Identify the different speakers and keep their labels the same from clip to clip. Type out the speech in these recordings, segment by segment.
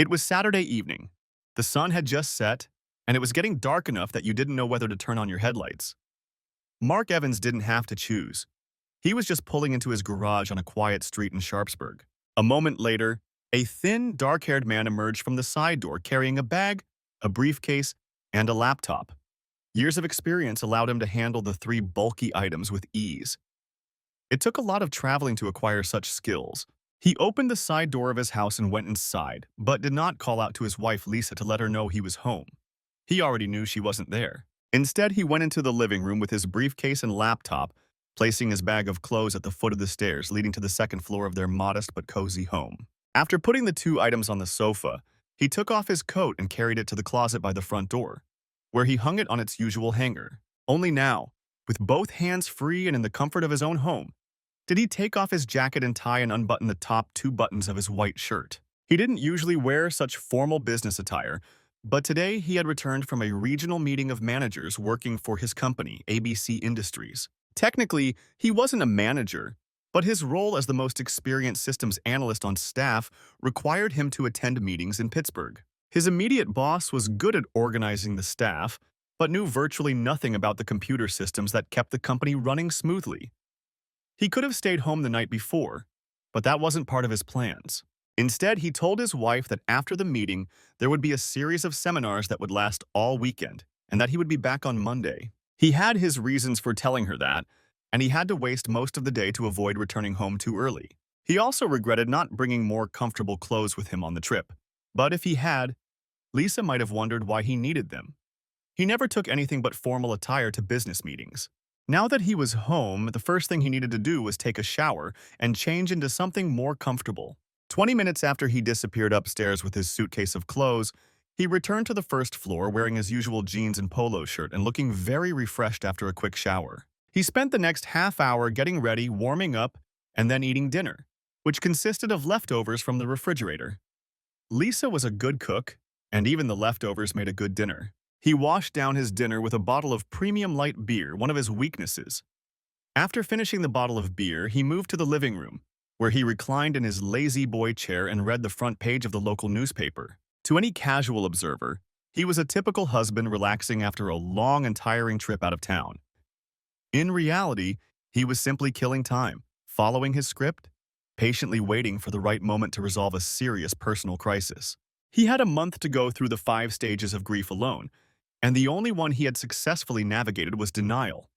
Speaker 1: It was Saturday evening. The sun had just set, and it was getting dark enough that you didn't know whether to turn on your headlights. Mark Evans didn't have to choose. He was just pulling into his garage on a quiet street in Sharpsburg. A moment later, a thin, dark-haired man emerged from the side door carrying a bag, a briefcase, and a laptop. Years of experience allowed him to handle the three bulky items with ease. It took a lot of traveling to acquire such skills. He opened the side door of his house and went inside, but did not call out to his wife Lisa to let her know he was home. He already knew she wasn't there. Instead, he went into the living room with his briefcase and laptop, placing his bag of clothes at the foot of the stairs leading to the second floor of their modest but cozy home. After putting the two items on the sofa, he took off his coat and carried it to the closet by the front door, where he hung it on its usual hanger. Only now, with both hands free and in the comfort of his own home, did he take off his jacket and tie and unbutton the top two buttons of his white shirt. He didn't usually wear such formal business attire, but today he had returned from a regional meeting of managers working for his company, ABC Industries. Technically, he wasn't a manager, but his role as the most experienced systems analyst on staff required him to attend meetings in Pittsburgh. His immediate boss was good at organizing the staff, but knew virtually nothing about the computer systems that kept the company running smoothly. He could have stayed home the night before, but that wasn't part of his plans. Instead, he told his wife that after the meeting, there would be a series of seminars that would last all weekend, and that he would be back on Monday. He had his reasons for telling her that, and he had to waste most of the day to avoid returning home too early. He also regretted not bringing more comfortable clothes with him on the trip. But if he had, Lisa might have wondered why he needed them. He never took anything but formal attire to business meetings. Now that he was home, the first thing he needed to do was take a shower and change into something more comfortable. 20 minutes after he disappeared upstairs with his suitcase of clothes, he returned to the first floor wearing his usual jeans and polo shirt and looking very refreshed after a quick shower. He spent the next half hour getting ready, warming up, and then eating dinner, which consisted of leftovers from the refrigerator. Lisa was a good cook, and even the leftovers made a good dinner. He washed down his dinner with a bottle of premium light beer, one of his weaknesses. After finishing the bottle of beer, he moved to the living room, where he reclined in his lazy boy chair and read the front page of the local newspaper. To any casual observer, he was a typical husband relaxing after a long and tiring trip out of town. In reality, he was simply killing time, following his script, patiently waiting for the right moment to resolve a serious personal crisis. He had a month to go through the 5 stages of grief alone, and the only one he had successfully navigated was denial.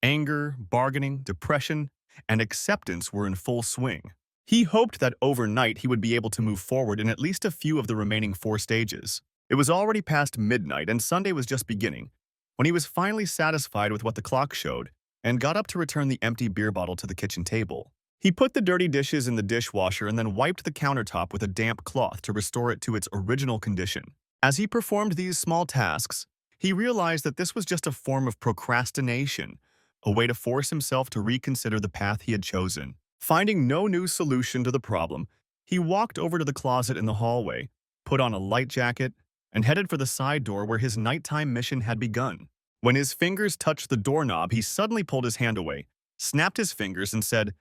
Speaker 1: Anger, bargaining, depression, and acceptance were in full swing. He hoped that overnight he would be able to move forward in at least a few of the remaining 4 stages. It was already past midnight and Sunday was just beginning, when he was finally satisfied with what the clock showed and got up to return the empty beer bottle to the kitchen table. He put the dirty dishes in the dishwasher and then wiped the countertop with a damp cloth to restore it to its original condition. As he performed these small tasks, he realized that this was just a form of procrastination, a way to force himself to reconsider the path he had chosen. Finding no new solution to the problem, he walked over to the closet in the hallway, put on a light jacket, and headed for the side door where his nighttime mission had begun. When his fingers touched the doorknob, he suddenly pulled his hand away, snapped his fingers, and said,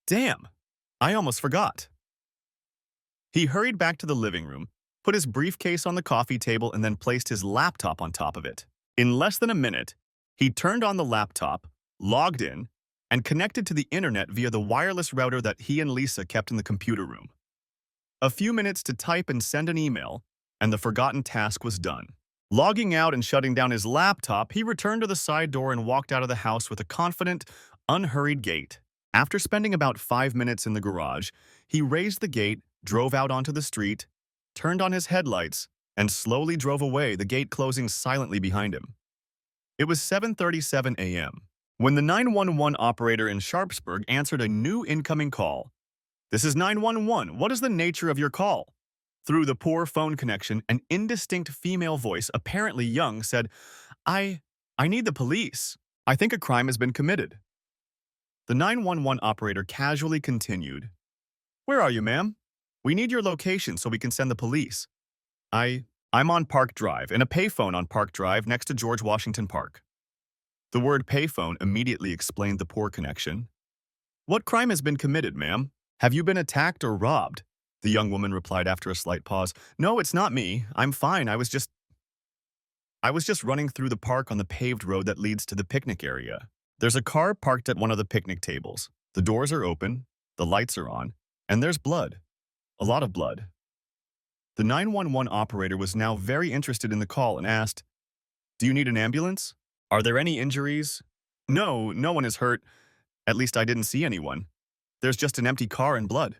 Speaker 1: "Damn, I almost forgot." He hurried back to the living room, put his briefcase on the coffee table, and then placed his laptop on top of it. In less than a minute, he turned on the laptop, logged in, and connected to the internet via the wireless router that he and Lisa kept in the computer room. A few minutes to type and send an email, and the forgotten task was done. Logging out and shutting down his laptop, he returned to the side door and walked out of the house with a confident, unhurried gait. After spending about 5 minutes in the garage, he raised the gate, drove out onto the street, turned on his headlights, and slowly drove away, the gate closing silently behind him. It was 7:37 a.m. when the 911 operator in Sharpsburg answered a new incoming call. "This is 911. What is the nature of your call?" Through the poor phone connection, an indistinct female voice, apparently young, said, I need the police. I think a crime has been committed." The 911 operator casually continued, "Where are you, ma'am? We need your location so we can send the police." I'm on Park Drive, in a payphone on Park Drive next to George Washington Park." The word payphone immediately explained the poor connection. "What crime has been committed, ma'am? Have you been attacked or robbed?" The young woman replied after a slight pause. No, it's not me. I'm fine. I was just running through the park on the paved road that leads to the picnic area. There's a car parked at one of the picnic tables. The doors are open, the lights are on, and there's blood. A lot of blood. The 911 operator was now very interested in the call and asked, "Do you need an ambulance? Are there any injuries?" No, no one is hurt. At least I didn't see anyone. There's just an empty car and blood.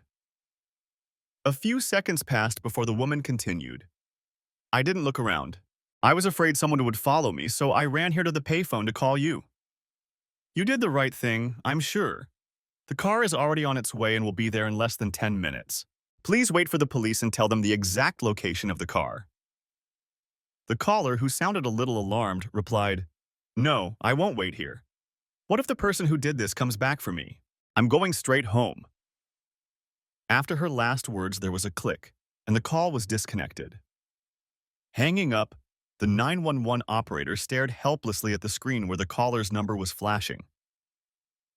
Speaker 1: A few seconds passed before the woman continued. I didn't look around. I was afraid someone would follow me, so I ran here to the payphone to call you. You did the right thing, I'm sure. The car is already on its way and will be there in less than 10 minutes. Please wait for the police and tell them the exact location of the car. The caller, who sounded a little alarmed, replied, No, I won't wait here. What if the person who did this comes back for me? I'm going straight home. After her last words, there was a click, and the call was disconnected. Hanging up, the 911 operator stared helplessly at the screen where the caller's number was flashing.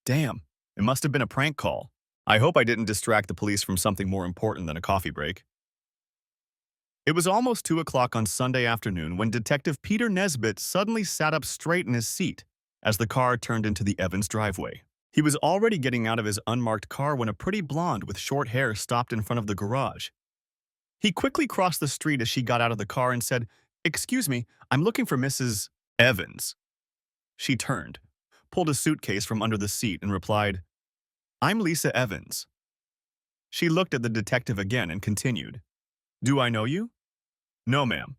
Speaker 1: Damn, it must have been a prank call. I hope I didn't distract the police from something more important than a coffee break. It was almost 2 o'clock on Sunday afternoon when Detective Peter Nesbitt suddenly sat up straight in his seat as the car turned into the Evans driveway. He was already getting out of his unmarked car when a pretty blonde with short hair stopped in front of the garage. He quickly crossed the street as she got out of the car and said, Excuse me, I'm looking for Mrs. Evans. She turned, pulled a suitcase from under the seat, and replied, I'm Lisa Evans. She looked at the detective again and continued, Do I know you? No, ma'am.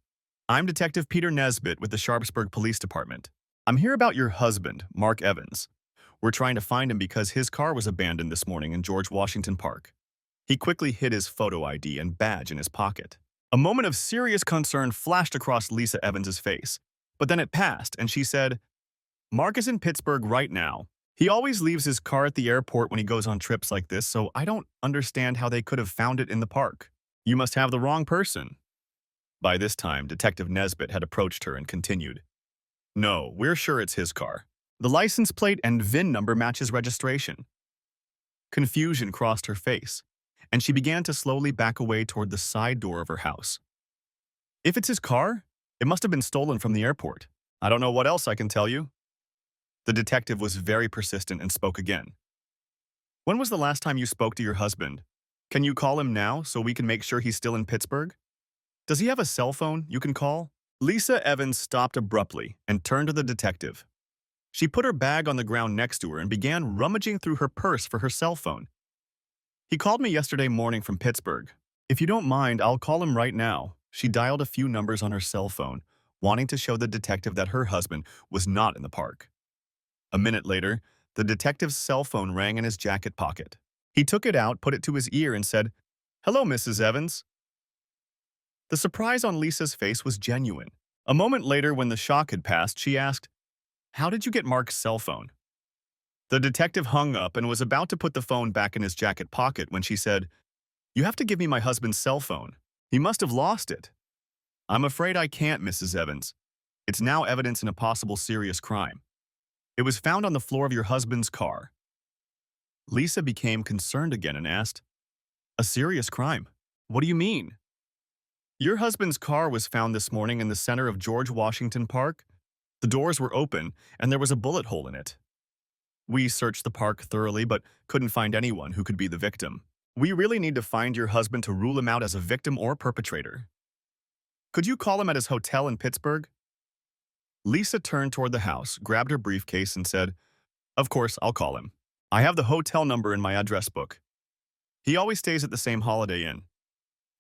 Speaker 1: I'm Detective Peter Nesbitt with the Sharpsburg Police Department. I'm here about your husband, Mark Evans. We're trying to find him because his car was abandoned this morning in George Washington Park. He quickly hid his photo ID and badge in his pocket. A moment of serious concern flashed across Lisa Evans's face, but then it passed, and she said, Mark is in Pittsburgh right now. He always leaves his car at the airport when he goes on trips like this, so I don't understand how they could have found it in the park. You must have the wrong person. By this time, Detective Nesbitt had approached her and continued, No, we're sure it's his car. The license plate and VIN number match his registration. Confusion crossed her face, and she began to slowly back away toward the side door of her house. If it's his car, it must have been stolen from the airport. I don't know what else I can tell you. The detective was very persistent and spoke again. When was the last time you spoke to your husband? Can you call him now so we can make sure he's still in Pittsburgh? Does he have a cell phone you can call? Lisa Evans stopped abruptly and turned to the detective. She put her bag on the ground next to her and began rummaging through her purse for her cell phone. He called me yesterday morning from Pittsburgh. If you don't mind, I'll call him right now. She dialed a few numbers on her cell phone, wanting to show the detective that her husband was not in the park. A minute later, the detective's cell phone rang in his jacket pocket. He took it out, put it to his ear, and said, Hello, Mrs. Evans. The surprise on Lisa's face was genuine. A moment later, when the shock had passed, she asked, How did you get Mark's cell phone? The detective hung up and was about to put the phone back in his jacket pocket when she said, You have to give me my husband's cell phone. He must have lost it. I'm afraid I can't, Mrs. Evans. It's now evidence in a possible serious crime. It was found on the floor of your husband's car. Lisa became concerned again and asked, A serious crime? What do you mean? Your husband's car was found this morning in the center of George Washington Park. The doors were open, and there was a bullet hole in it. We searched the park thoroughly, but couldn't find anyone who could be the victim. We really need to find your husband to rule him out as a victim or perpetrator. Could you call him at his hotel in Pittsburgh? Lisa turned toward the house, grabbed her briefcase, and said, Of course, I'll call him. I have the hotel number in my address book. He always stays at the same Holiday Inn.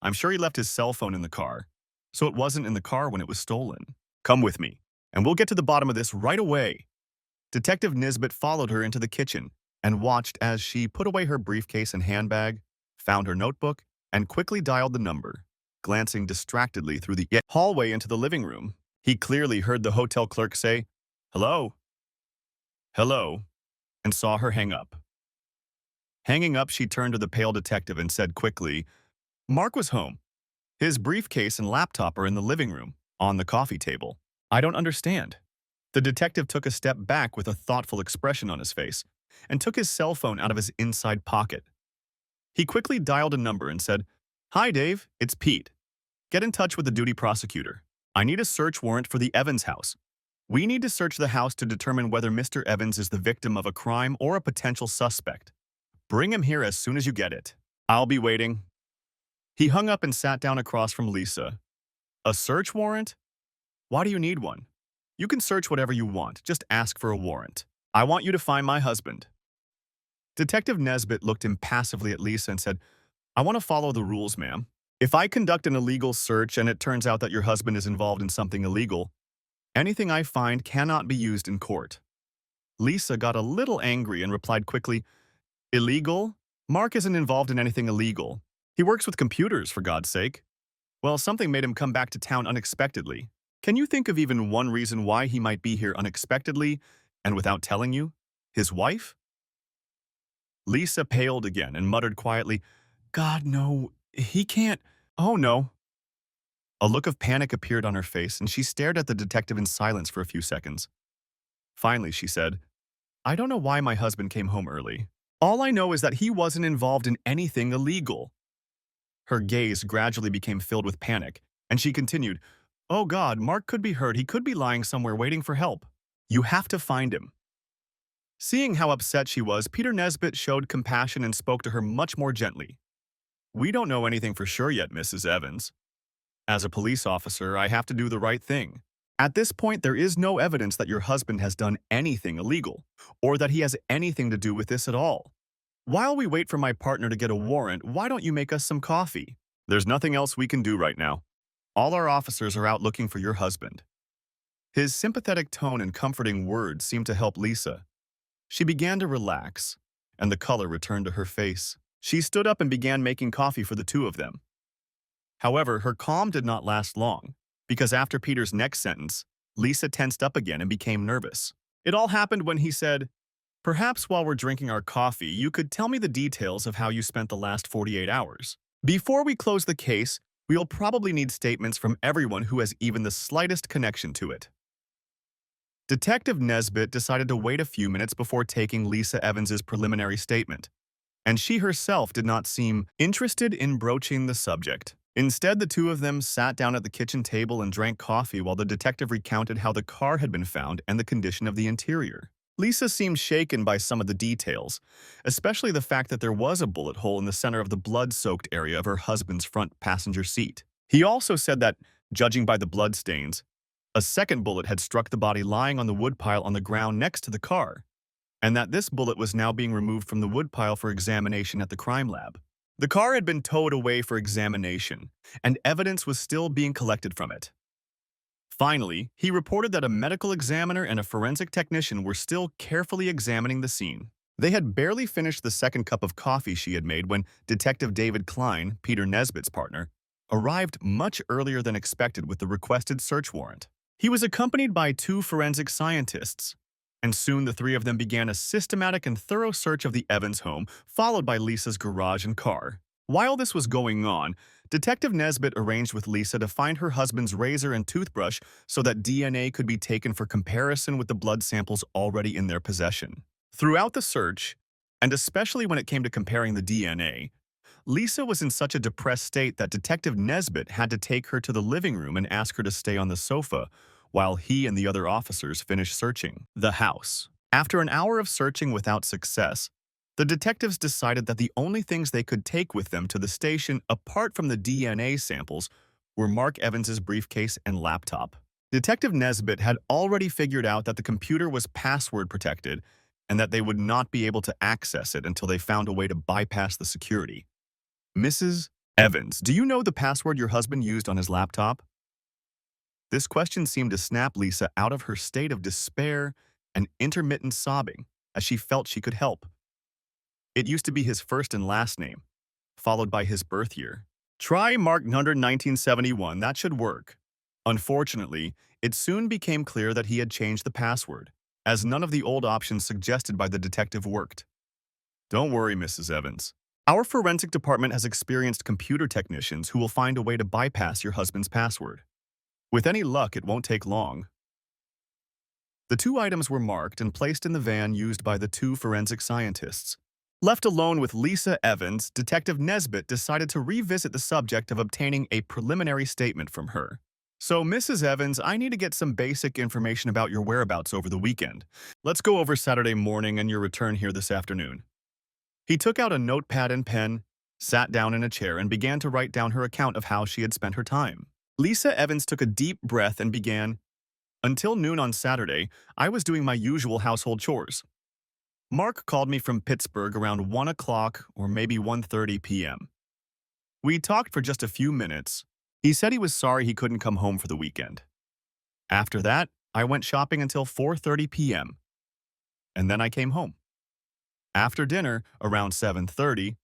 Speaker 1: I'm sure he left his cell phone in the car, so it wasn't in the car when it was stolen. Come with me, and we'll get to the bottom of this right away. Detective Nesbitt followed her into the kitchen and watched as she put away her briefcase and handbag, found her notebook, and quickly dialed the number. Glancing distractedly through the hallway into the living room, he clearly heard the hotel clerk say, Hello? Hello, and saw her hang up. Hanging up, she turned to the pale detective and said quickly, Mark was home. His briefcase and laptop are in the living room, on the coffee table. I don't understand. The detective took a step back with a thoughtful expression on his face and took his cell phone out of his inside pocket. He quickly dialed a number and said, Hi, Dave. It's Pete. Get in touch with the duty prosecutor. I need a search warrant for the Evans house. We need to search the house to determine whether Mr. Evans is the victim of a crime or a potential suspect. Bring him here as soon as you get it. I'll be waiting. He hung up and sat down across from Lisa. A search warrant? Why do you need one? You can search whatever you want, just ask for a warrant. I want you to find my husband. Detective Nesbitt looked impassively at Lisa and said, I want to follow the rules, ma'am. If I conduct an illegal search and it turns out that your husband is involved in something illegal, anything I find cannot be used in court. Lisa got a little angry and replied quickly, Illegal? Mark isn't involved in anything illegal. He works with computers, for God's sake. Well, something made him come back to town unexpectedly. Can you think of even one reason why he might be here unexpectedly and without telling you? His wife? Lisa paled again and muttered quietly, God, no, he can't. Oh, no. A look of panic appeared on her face, and she stared at the detective in silence for a few seconds. Finally, she said, I don't know why my husband came home early. All I know is that he wasn't involved in anything illegal. Her gaze gradually became filled with panic, and she continued, Oh God, Mark could be hurt. He could be lying somewhere waiting for help. You have to find him. Seeing how upset she was, Peter Nesbitt showed compassion and spoke to her much more gently. We don't know anything for sure yet, Mrs. Evans. As a police officer, I have to do the right thing. At this point, there is no evidence that your husband has done anything illegal, or that he has anything to do with this at all. While we wait for my partner to get a warrant, why don't you make us some coffee? There's nothing else we can do right now. All our officers are out looking for your husband. His sympathetic tone and comforting words seemed to help Lisa. She began to relax, and the color returned to her face. She stood up and began making coffee for the two of them. However, her calm did not last long, because after Peter's next sentence, Lisa tensed up again and became nervous. It all happened when he said, Perhaps while we're drinking our coffee, you could tell me the details of how you spent the last 48 hours. Before we close the case, we'll probably need statements from everyone who has even the slightest connection to it. Detective Nesbitt decided to wait a few minutes before taking Lisa Evans's preliminary statement, and she herself did not seem interested in broaching the subject. Instead, the two of them sat down at the kitchen table and drank coffee while the detective recounted how the car had been found and the condition of the interior. Lisa seemed shaken by some of the details, especially the fact that there was a bullet hole in the center of the blood-soaked area of her husband's front passenger seat. He also said that, judging by the bloodstains, a second bullet had struck the body lying on the woodpile on the ground next to the car, and that this bullet was now being removed from the woodpile for examination at the crime lab. The car had been towed away for examination, and evidence was still being collected from it. Finally, he reported that a medical examiner and a forensic technician were still carefully examining the scene. They had barely finished the second cup of coffee she had made when Detective David Klein, Peter Nesbitt's partner, arrived much earlier than expected with the requested search warrant. He was accompanied by two forensic scientists, and soon the three of them began a systematic and thorough search of the Evans home, followed by Lisa's garage and car. While this was going on, Detective Nesbitt arranged with Lisa to find her husband's razor and toothbrush so that DNA could be taken for comparison with the blood samples already in their possession. Throughout the search, and especially when it came to comparing the DNA, Lisa was in such a depressed state that Detective Nesbitt had to take her to the living room and ask her to stay on the sofa while he and the other officers finished searching the house. After an hour of searching without success, the detectives decided that the only things they could take with them to the station apart from the DNA samples were Mark Evans's briefcase and laptop. Detective Nesbitt had already figured out that the computer was password protected and that they would not be able to access it until they found a way to bypass the security. Mrs. Evans, do you know the password your husband used on his laptop? This question seemed to snap Lisa out of her state of despair and intermittent sobbing as she felt she could help. It used to be his first and last name, followed by his birth year. Try Mark 1971, that should work. Unfortunately, it soon became clear that he had changed the password, as none of the old options suggested by the detective worked. Don't worry, Mrs. Evans. Our forensic department has experienced computer technicians who will find a way to bypass your husband's password. With any luck, it won't take long. The two items were marked and placed in the van used by the two forensic scientists. Left alone with Lisa Evans, Detective Nesbitt decided to revisit the subject of obtaining a preliminary statement from her. So, Mrs. Evans, I need to get some basic information about your whereabouts over the weekend. Let's go over Saturday morning and your return here this afternoon. He took out a notepad and pen, sat down in a chair, and began to write down her account of how she had spent her time. Lisa Evans took a deep breath and began, "Until noon on Saturday, I was doing my usual household chores. Mark called me from Pittsburgh around 1 o'clock or maybe 1:30 p.m. We talked for just a few minutes. He said he was sorry he couldn't come home for the weekend. After that, I went shopping until 4:30 p.m. and then I came home. After dinner, around 7:30,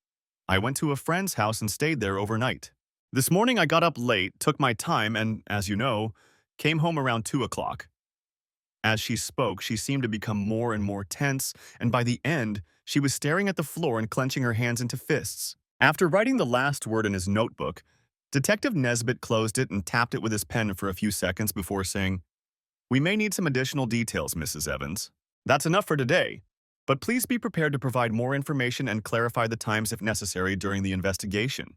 Speaker 1: I went to a friend's house and stayed there overnight. This morning I got up late, took my time, and, as you know, came home around 2 o'clock. As she spoke, she seemed to become more and more tense, and by the end, she was staring at the floor and clenching her hands into fists. After writing the last word in his notebook, Detective Nesbitt closed it and tapped it with his pen for a few seconds before saying, "We may need some additional details, Mrs. Evans. That's enough for today, but please be prepared to provide more information and clarify the times if necessary during the investigation."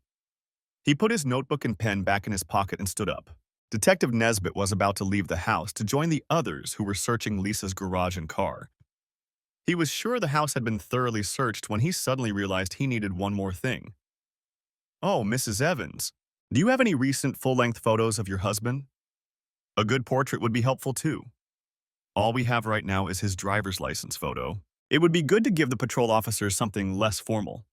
Speaker 1: He put his notebook and pen back in his pocket and stood up. Detective Nesbitt was about to leave the house to join the others who were searching Lisa's garage and car. He was sure the house had been thoroughly searched when he suddenly realized he needed one more thing. "Oh, Mrs. Evans, do you have any recent full-length photos of your husband? A good portrait would be helpful too. All we have right now is his driver's license photo. It would be good to give the patrol officers something less formal."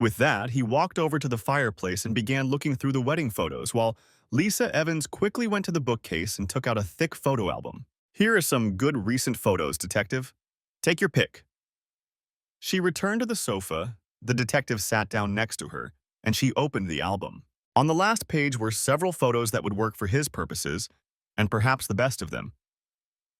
Speaker 1: With that, he walked over to the fireplace and began looking through the wedding photos while Lisa Evans quickly went to the bookcase and took out a thick photo album. "Here are some good recent photos, Detective. Take your pick." She returned to the sofa, the detective sat down next to her, and she opened the album. On the last page were several photos that would work for his purposes, and perhaps the best of them.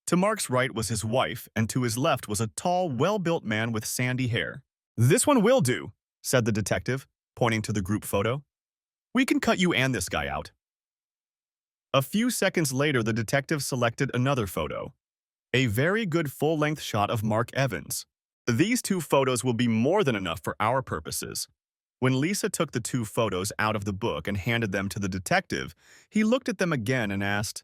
Speaker 1: To Mark's right was his wife, and to his left was a tall, well-built man with sandy hair. "This one will do," said the detective, pointing to the group photo. "We can cut you and this guy out." A few seconds later, the detective selected another photo. A very good full-length shot of Mark Evans. "These two photos will be more than enough for our purposes." When Lisa took the two photos out of the book and handed them to the detective, he looked at them again and asked,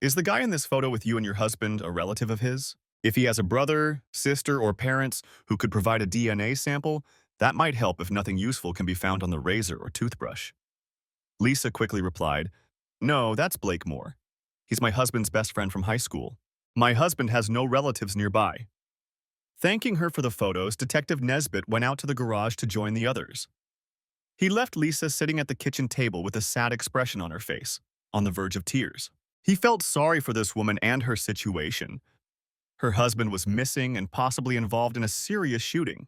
Speaker 1: "Is the guy in this photo with you and your husband a relative of his? If he has a brother, sister, or parents who could provide a DNA sample, that might help if nothing useful can be found on the razor or toothbrush." Lisa quickly replied, "No, that's Blake Moore. He's my husband's best friend from high school. My husband has no relatives nearby." Thanking her for the photos, Detective Nesbitt went out to the garage to join the others. He left Lisa sitting at the kitchen table with a sad expression on her face, on the verge of tears. He felt sorry for this woman and her situation. Her husband was missing and possibly involved in a serious shooting.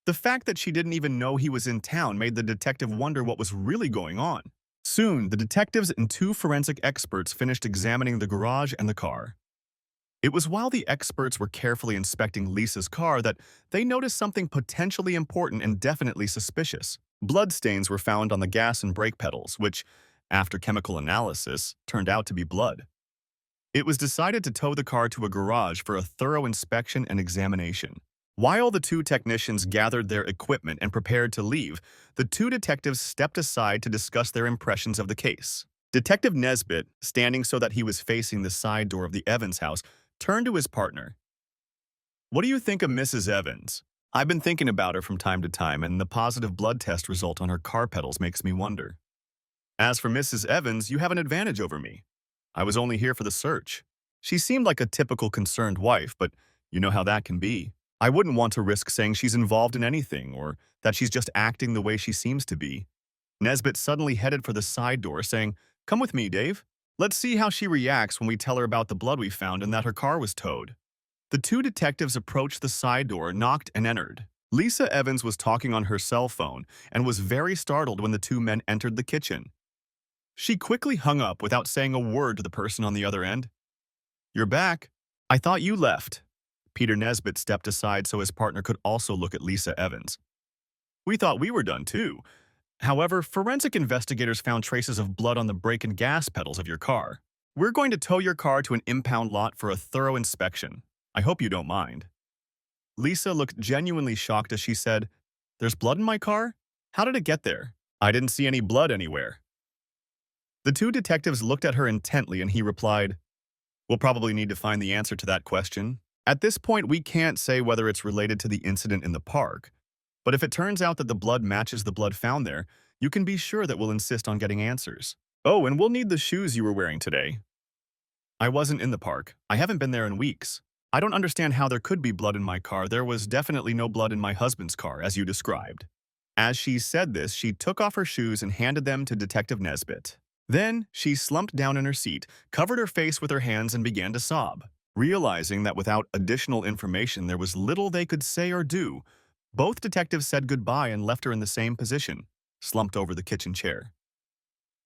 Speaker 1: The fact that she didn't even know he was in town made the detective wonder what was really going on. Soon, the detectives and two forensic experts finished examining the garage and the car. It was while the experts were carefully inspecting Lisa's car that they noticed something potentially important and definitely suspicious. Bloodstains were found on the gas and brake pedals, which, after chemical analysis, turned out to be blood. It was decided to tow the car to a garage for a thorough inspection and examination. While the two technicians gathered their equipment and prepared to leave, the two detectives stepped aside to discuss their impressions of the case. Detective Nesbitt, standing so that he was facing the side door of the Evans house, turned to his partner. "What do you think of Mrs. Evans? I've been thinking about her from time to time, and the positive blood test result on her car pedals makes me wonder. As for Mrs. Evans, you have an advantage over me. I was only here for the search. She seemed like a typical concerned wife, but you know how that can be. I wouldn't want to risk saying she's involved in anything or that she's just acting the way she seems to be." Nesbitt suddenly headed for the side door, saying, "Come with me, Dave. Let's see how she reacts when we tell her about the blood we found and that her car was towed." The two detectives approached the side door, knocked, and entered. Lisa Evans was talking on her cell phone and was very startled when the two men entered the kitchen. She quickly hung up without saying a word to the person on the other end. "You're back. I thought you left." Peter Nesbitt stepped aside so his partner could also look at Lisa Evans. "We thought we were done too. However, forensic investigators found traces of blood on the brake and gas pedals of your car. We're going to tow your car to an impound lot for a thorough inspection. I hope you don't mind." Lisa looked genuinely shocked as she said, "There's blood in my car? How did it get there? I didn't see any blood anywhere." The two detectives looked at her intently and he replied, "We'll probably need to find the answer to that question. At this point, we can't say whether it's related to the incident in the park, but if it turns out that the blood matches the blood found there, you can be sure that we'll insist on getting answers. Oh, and we'll need the shoes you were wearing today." "I wasn't in the park. I haven't been there in weeks. I don't understand how there could be blood in my car. There was definitely no blood in my husband's car, as you described." As she said this, she took off her shoes and handed them to Detective Nesbitt. Then, she slumped down in her seat, covered her face with her hands, and began to sob. Realizing that without additional information there was little they could say or do, both detectives said goodbye and left her in the same position, slumped over the kitchen chair.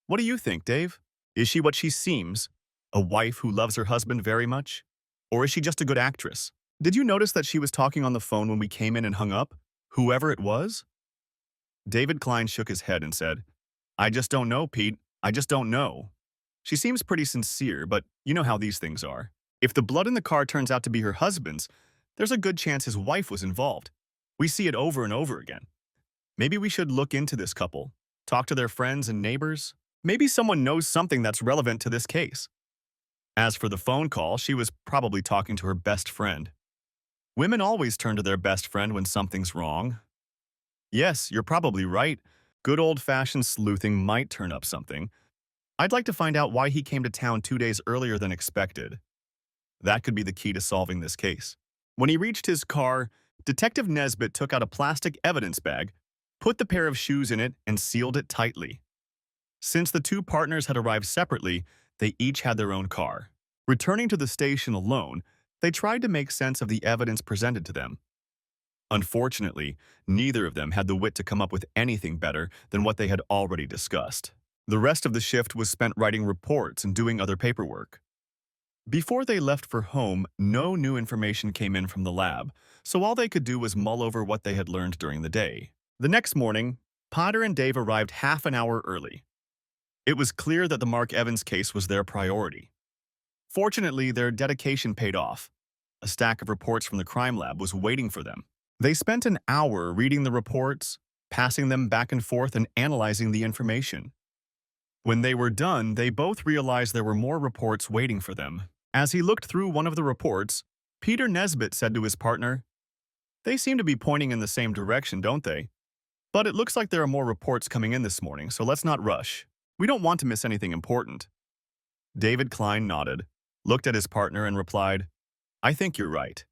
Speaker 1: "What do you think, Dave? Is she what she seems? A wife who loves her husband very much? Or is she just a good actress? Did you notice that she was talking on the phone when we came in and hung up? Whoever it was?" David Klein shook his head and said, "I just don't know, Pete. I just don't know. She seems pretty sincere, but you know how these things are. If the blood in the car turns out to be her husband's, there's a good chance his wife was involved. We see it over and over again. Maybe we should look into this couple, talk to their friends and neighbors. Maybe someone knows something that's relevant to this case." As for the phone call, she was probably talking to her best friend. Women always turn to their best friend when something's wrong. Yes, you're probably right. Good old-fashioned sleuthing might turn up something. I'd like to find out why he came to town 2 days earlier than expected. That could be the key to solving this case. When he reached his car, Detective Nesbitt took out a plastic evidence bag, put the pair of shoes in it, and sealed it tightly. Since the two partners had arrived separately, they each had their own car. Returning to the station alone, they tried to make sense of the evidence presented to them. Unfortunately, neither of them had the wit to come up with anything better than what they had already discussed. The rest of the shift was spent writing reports and doing other paperwork. Before they left for home, no new information came in from the lab, so all they could do was mull over what they had learned during the day. The next morning, Potter and Dave arrived half an hour early. It was clear that the Mark Evans case was their priority. Fortunately, their dedication paid off. A stack of reports from the crime lab was waiting for them. They spent an hour reading the reports, passing them back and forth, and analyzing the information. When they were done, they both realized there were more reports waiting for them. As he looked through one of the reports, Peter Nesbitt said to his partner, "They seem to be pointing in the same direction, don't they? But it looks like there are more reports coming in this morning, so let's not rush. We don't want to miss anything important." David Klein nodded, looked at his partner, and replied, "I think you're right.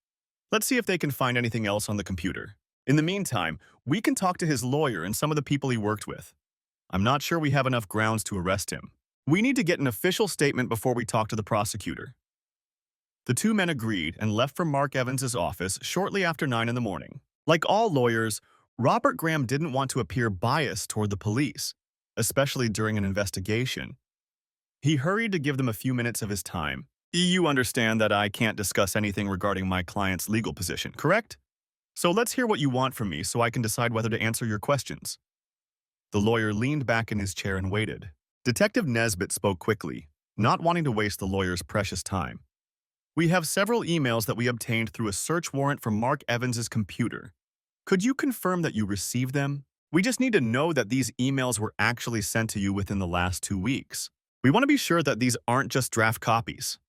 Speaker 1: Let's see if they can find anything else on the computer. In the meantime, we can talk to his lawyer and some of the people he worked with. I'm not sure we have enough grounds to arrest him. We need to get an official statement before we talk to the prosecutor." The two men agreed and left for Mark Evans's office shortly after 9 in the morning. Like all lawyers, Robert Graham didn't want to appear biased toward the police, especially during an investigation. He hurried to give them a few minutes of his time. "You understand that I can't discuss anything regarding my client's legal position, correct? So let's hear what you want from me so I can decide whether to answer your questions." The lawyer leaned back in his chair and waited. Detective Nesbitt spoke quickly, not wanting to waste the lawyer's precious time. "We have several emails that we obtained through a search warrant from Mark Evans's computer. Could you confirm that you received them? We just need to know that these emails were actually sent to you within the last 2 weeks. We want to be sure that these aren't just draft copies."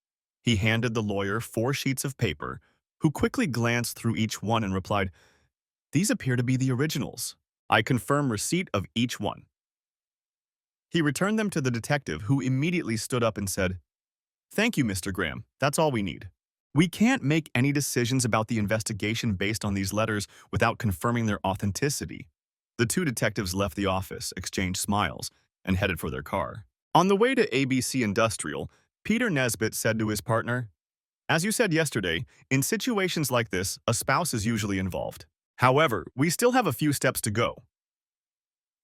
Speaker 1: He handed the lawyer 4 sheets of paper, who quickly glanced through each one and replied, "These appear to be the originals. I confirm receipt of each one." He returned them to the detective, who immediately stood up and said, "Thank you, Mr. Graham. That's all we need. We can't make any decisions about the investigation based on these letters without confirming their authenticity." The two detectives left the office, exchanged smiles, and headed for their car. On the way to ABC Industrial, Peter Nesbitt said to his partner, "As you said yesterday, in situations like this, a spouse is usually involved. However, we still have a few steps to go."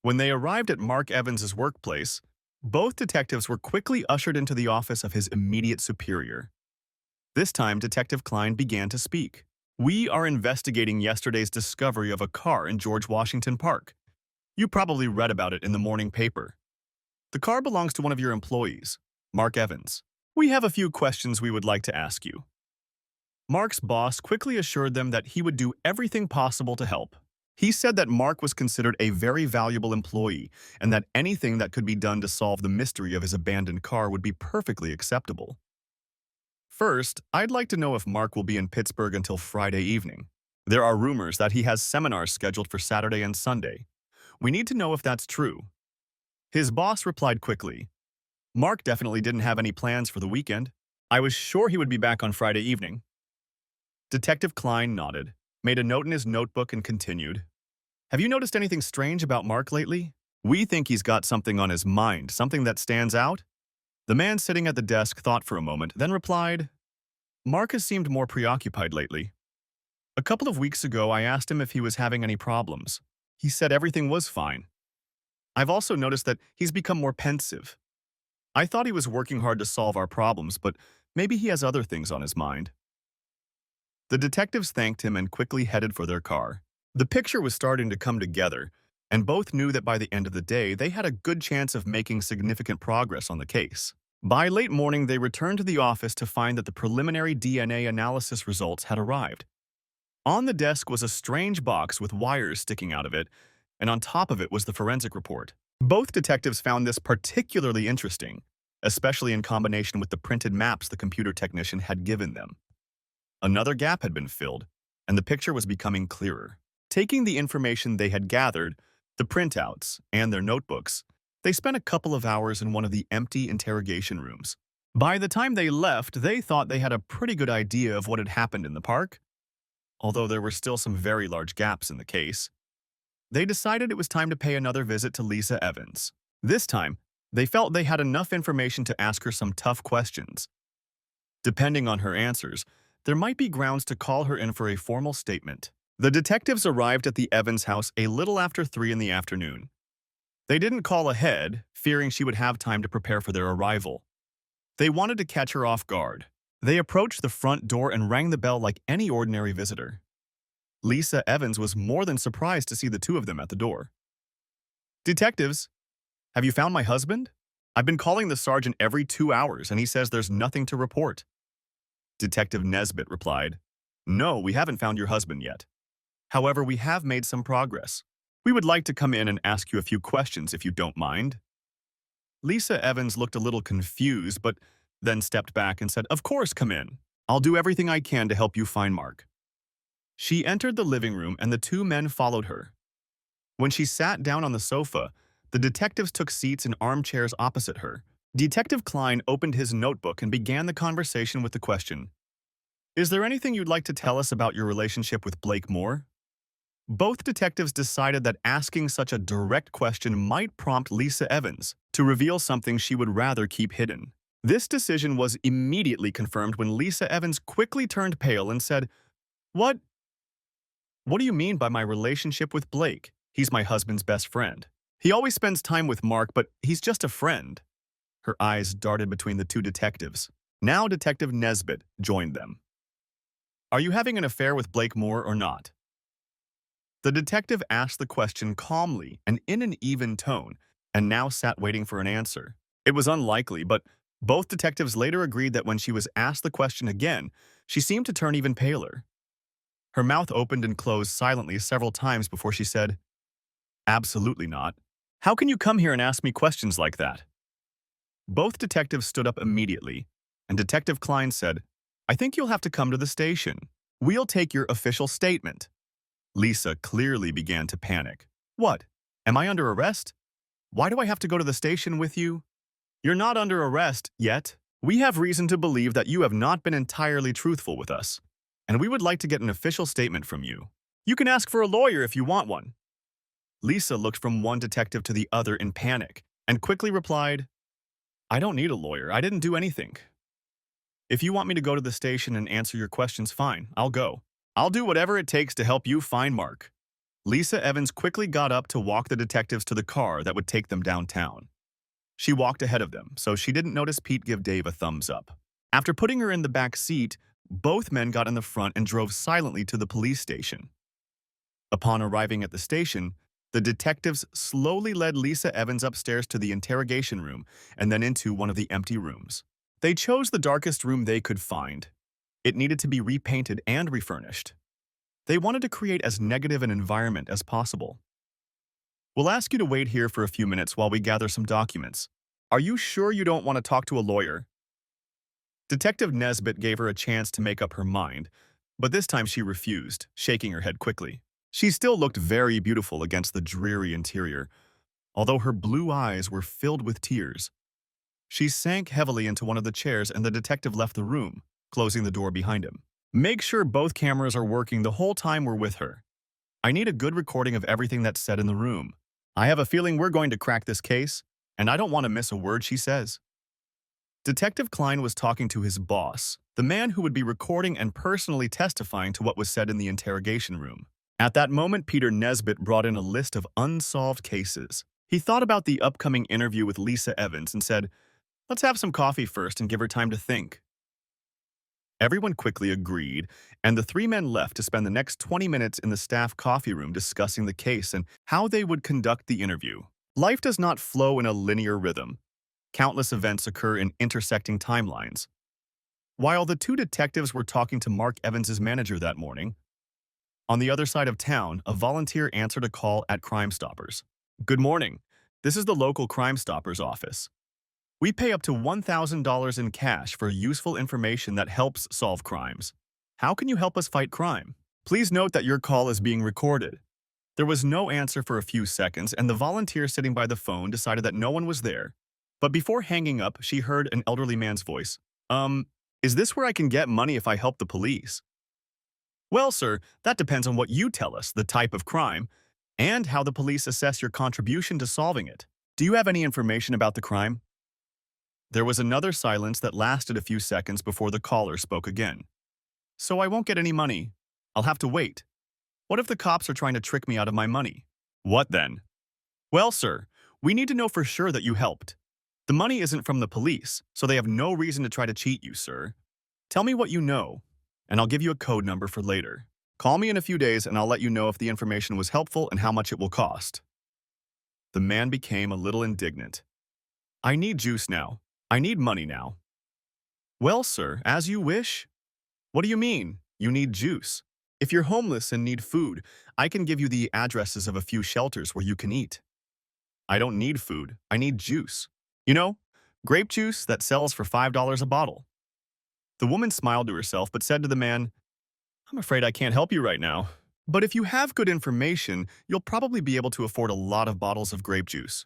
Speaker 1: When they arrived at Mark Evans's workplace, both detectives were quickly ushered into the office of his immediate superior. This time, Detective Klein began to speak. "We are investigating yesterday's discovery of a car in George Washington Park. You probably read about it in the morning paper. The car belongs to one of your employees, Mark Evans. We have a few questions we would like to ask you." Mark's boss quickly assured them that he would do everything possible to help. He said that Mark was considered a very valuable employee and that anything that could be done to solve the mystery of his abandoned car would be perfectly acceptable. First, I'd like to know if Mark will be in Pittsburgh until Friday evening. There are rumors that he has seminars scheduled for Saturday and Sunday. We need to know if that's true. His boss replied quickly. Mark definitely didn't have any plans for the weekend. I was sure he would be back on Friday evening. Detective Klein nodded, made a note in his notebook and continued. Have you noticed anything strange about Mark lately? We think he's got something on his mind, something that stands out. The man sitting at the desk thought for a moment, then replied, Mark has seemed more preoccupied lately. A couple of weeks ago, I asked him if he was having any problems. He said everything was fine. I've also noticed that he's become more pensive. I thought he was working hard to solve our problems, but maybe he has other things on his mind. The detectives thanked him and quickly headed for their car. The picture was starting to come together, and both knew that by the end of the day, they had a good chance of making significant progress on the case. By late morning, they returned to the office to find that the preliminary DNA analysis results had arrived. On the desk was a strange box with wires sticking out of it, and on top of it was the forensic report. Both detectives found this particularly interesting, especially in combination with the printed maps the computer technician had given them. Another gap had been filled, and the picture was becoming clearer. Taking the information they had gathered, the printouts, and their notebooks, they spent a couple of hours in one of the empty interrogation rooms. By the time they left, they thought they had a pretty good idea of what had happened in the park, although there were still some very large gaps in the case. They decided it was time to pay another visit to Lisa Evans. This time, they felt they had enough information to ask her some tough questions. Depending on her answers, there might be grounds to call her in for a formal statement. The detectives arrived at the Evans house a little after 3 in the afternoon. They didn't call ahead, fearing she would have time to prepare for their arrival. They wanted to catch her off guard. They approached the front door and rang the bell like any ordinary visitor. Lisa Evans was more than surprised to see the two of them at the door. Detectives, have you found my husband? I've been calling the sergeant every 2 hours and he says there's nothing to report. Detective Nesbitt replied, No, we haven't found your husband yet. However, we have made some progress. We would like to come in and ask you a few questions if you don't mind. Lisa Evans looked a little confused, but then stepped back and said, Of course, come in. I'll do everything I can to help you find Mark. She entered the living room and the two men followed her. When she sat down on the sofa, the detectives took seats in armchairs opposite her. Detective Klein opened his notebook and began the conversation with the question, Is there anything you'd like to tell us about your relationship with Blake Moore? Both detectives decided that asking such a direct question might prompt Lisa Evans to reveal something she would rather keep hidden. This decision was immediately confirmed when Lisa Evans quickly turned pale and said, What? What do you mean by my relationship with Blake? He's my husband's best friend. He always spends time with Mark, but he's just a friend. Her eyes darted between the two detectives. Now Detective Nesbitt joined them. Are you having an affair with Blake Moore or not? The detective asked the question calmly and in an even tone, and now sat waiting for an answer. It was unlikely, but both detectives later agreed that when she was asked the question again, she seemed to turn even paler. Her mouth opened and closed silently several times before she said, Absolutely not. How can you come here and ask me questions like that? Both detectives stood up immediately, and Detective Klein said, I think you'll have to come to the station. We'll take your official statement. Lisa clearly began to panic. What? Am I under arrest? Why do I have to go to the station with you? You're not under arrest yet. We have reason to believe that you have not been entirely truthful with us, and we would like to get an official statement from you. You can ask for a lawyer if you want one. Lisa looked from one detective to the other in panic and quickly replied, I don't need a lawyer. I didn't do anything. If you want me to go to the station and answer your questions, fine, I'll go. I'll do whatever it takes to help you find Mark. Lisa Evans quickly got up to walk the detectives to the car that would take them downtown. She walked ahead of them, so she didn't notice Pete give Dave a thumbs up. After putting her in the back seat, both men got in the front and drove silently to the police station. Upon arriving at the station, the detectives slowly led Lisa Evans upstairs to the interrogation room and then into one of the empty rooms. They chose the darkest room they could find. It needed to be repainted and refurnished. They wanted to create as negative an environment as possible. We'll ask you to wait here for a few minutes while we gather some documents. Are you sure you don't want to talk to a lawyer? Detective Nesbit gave her a chance to make up her mind, but this time she refused, shaking her head quickly. She still looked very beautiful against the dreary interior, although her blue eyes were filled with tears. She sank heavily into one of the chairs and the detective left the room, closing the door behind him. Make sure both cameras are working the whole time we're with her. I need a good recording of everything that's said in the room. I have a feeling we're going to crack this case, and I don't want to miss a word she says. Detective Klein was talking to his boss, the man who would be recording and personally testifying to what was said in the interrogation room. At that moment, Peter Nesbit brought in a list of unsolved cases. He thought about the upcoming interview with Lisa Evans and said, "Let's have some coffee first and give her time to think." Everyone quickly agreed, and the three men left to spend the next 20 minutes in the staff coffee room discussing the case and how they would conduct the interview. Life does not flow in a linear rhythm. Countless events occur in intersecting timelines. While the two detectives were talking to Mark Evans's manager that morning, on the other side of town, a volunteer answered a call at Crime Stoppers. "Good morning. This is the local Crime Stoppers office. We pay up to $1,000 in cash for useful information that helps solve crimes. How can you help us fight crime? Please note that your call is being recorded." There was no answer for a few seconds, and the volunteer sitting by the phone decided that no one was there. But before hanging up, she heard an elderly man's voice. Is this where I can get money if I help the police?" "Well, sir, that depends on what you tell us, the type of crime, and how the police assess your contribution to solving it. Do you have any information about the crime?" There was another silence that lasted a few seconds before the caller spoke again. "So I won't get any money. I'll have to wait. What if the cops are trying to trick me out of my money?" "What then?" "Well, sir, we need to know for sure that you helped. The money isn't from the police, so they have no reason to try to cheat you, sir. Tell me what you know, and I'll give you a code number for later. Call me in a few days and I'll let you know if the information was helpful and how much it will cost." The man became a little indignant. "I need juice now. I need money now." "Well, sir, as you wish." "What do you mean, you need juice? If you're homeless and need food, I can give you the addresses of a few shelters where you can eat." "I don't need food. I need juice. You know, grape juice that sells for $5 a bottle." The woman smiled to herself but said to the man, "I'm afraid I can't help you right now. But if you have good information, you'll probably be able to afford a lot of bottles of grape juice."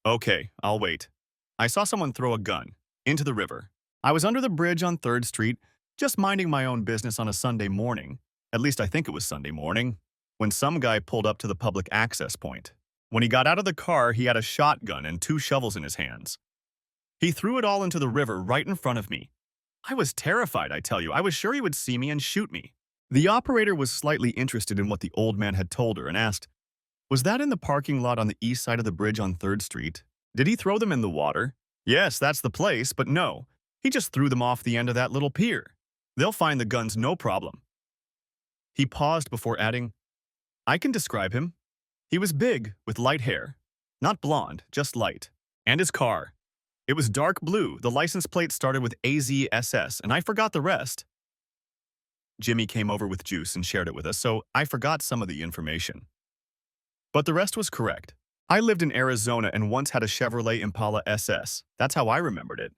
Speaker 1: "Okay, I'll wait. I saw someone throw a gun into the river. I was under the bridge on 3rd Street, just minding my own business on a Sunday morning. At least I think it was Sunday morning, when some guy pulled up to the public access point. When he got out of the car, he had a shotgun and 2 shovels in his hands. He threw it all into the river right in front of me. I was terrified, I tell you. I was sure he would see me and shoot me." The operator was slightly interested in what the old man had told her and asked, "Was that in the parking lot on the east side of the bridge on 3rd Street? Did he throw them in the water?" "Yes, that's the place, but no. He just threw them off the end of that little pier. They'll find the guns no problem." He paused before adding, "I can describe him. He was big, with light hair. Not blonde, just light. And his car. It was dark blue. The license plate started with AZSS, and I forgot the rest." Jimmy came over with juice and shared it with us, so I forgot some of the information. But the rest was correct. I lived in Arizona and once had a Chevrolet Impala SS. That's how I remembered it.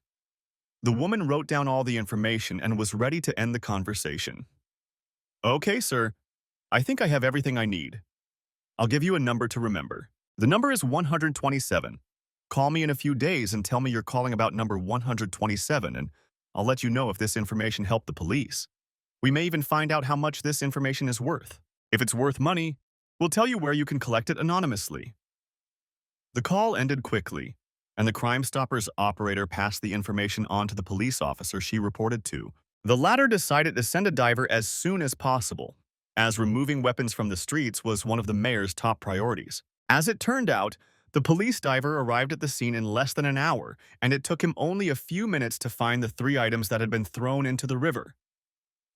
Speaker 1: The woman wrote down all the information and was ready to end the conversation. "Okay, sir. I think I have everything I need. I'll give you a number to remember. The number is 127. Call me in a few days and tell me you're calling about number 127, and I'll let you know if this information helped the police. We may even find out how much this information is worth. If it's worth money, we'll tell you where you can collect it anonymously." The call ended quickly, and the Crime Stoppers operator passed the information on to the police officer she reported to. The latter decided to send a diver as soon as possible, as removing weapons from the streets was one of the mayor's top priorities. As it turned out, the police diver arrived at the scene in less than an hour, and it took him only a few minutes to find the 3 items that had been thrown into the river.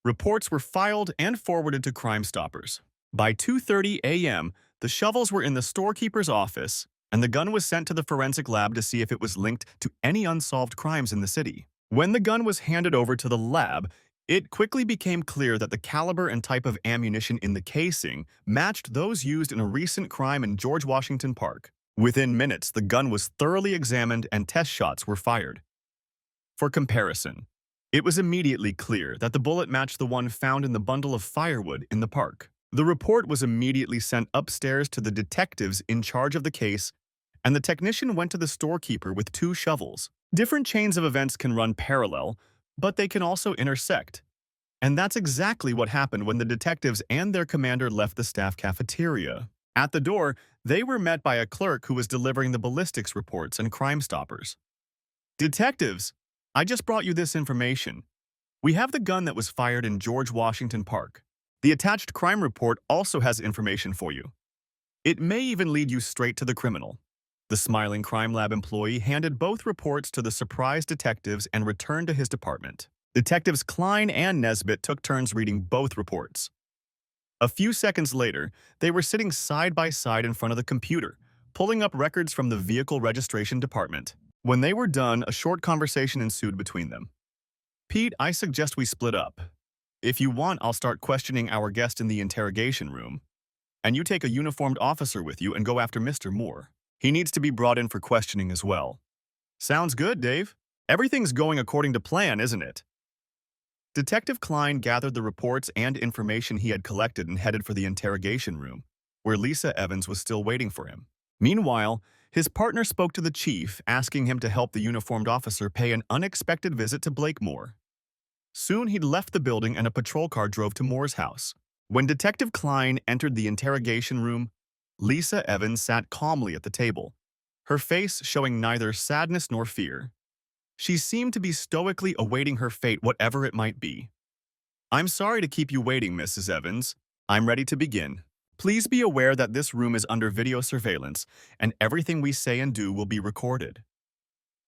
Speaker 1: Reports were filed and forwarded to Crime Stoppers. By 2:30 a.m., the shovels were in the storekeeper's office, and the gun was sent to the forensic lab to see if it was linked to any unsolved crimes in the city. When the gun was handed over to the lab, It quickly became clear that the caliber and type of ammunition in the casing matched those used in a recent crime in George Washington Park. Within minutes, the gun was thoroughly examined and test shots were fired. For comparison, it was immediately clear that the bullet matched the one found in the bundle of firewood in the park. The report was immediately sent upstairs to the detectives in charge of the case, and the technician went to the storekeeper with 2 shovels. Different chains of events can run parallel, but they can also intersect. And that's exactly what happened when the detectives and their commander left the staff cafeteria. At the door, they were met by a clerk who was delivering the ballistics reports and Crime Stoppers. "Detectives, I just brought you this information. We have the gun that was fired in George Washington Park. The attached crime report also has information for you. It may even lead you straight to the criminal." The smiling crime lab employee handed both reports to the surprised detectives and returned to his department. Detectives Klein and Nesbitt took turns reading both reports. A few seconds later, they were sitting side by side in front of the computer, pulling up records from the vehicle registration department. When they were done, a short conversation ensued between them. "Pete, I suggest we split up. If you want, I'll start questioning our guest in the interrogation room, and you take a uniformed officer with you and go after Mr. Moore. He needs to be brought in for questioning as well." "Sounds good, Dave. Everything's going according to plan, isn't it?" Detective Klein gathered the reports and information he had collected and headed for the interrogation room, where Lisa Evans was still waiting for him. Meanwhile, his partner spoke to the chief, asking him to help the uniformed officer pay an unexpected visit to Blake Moore. Soon he'd left the building and a patrol car drove to Moore's house. When Detective Klein entered the interrogation room, Lisa Evans sat calmly at the table, her face showing neither sadness nor fear. She seemed to be stoically awaiting her fate, whatever it might be. "I'm sorry to keep you waiting, Mrs. Evans. I'm ready to begin. Please be aware that this room is under video surveillance, and everything we say and do will be recorded."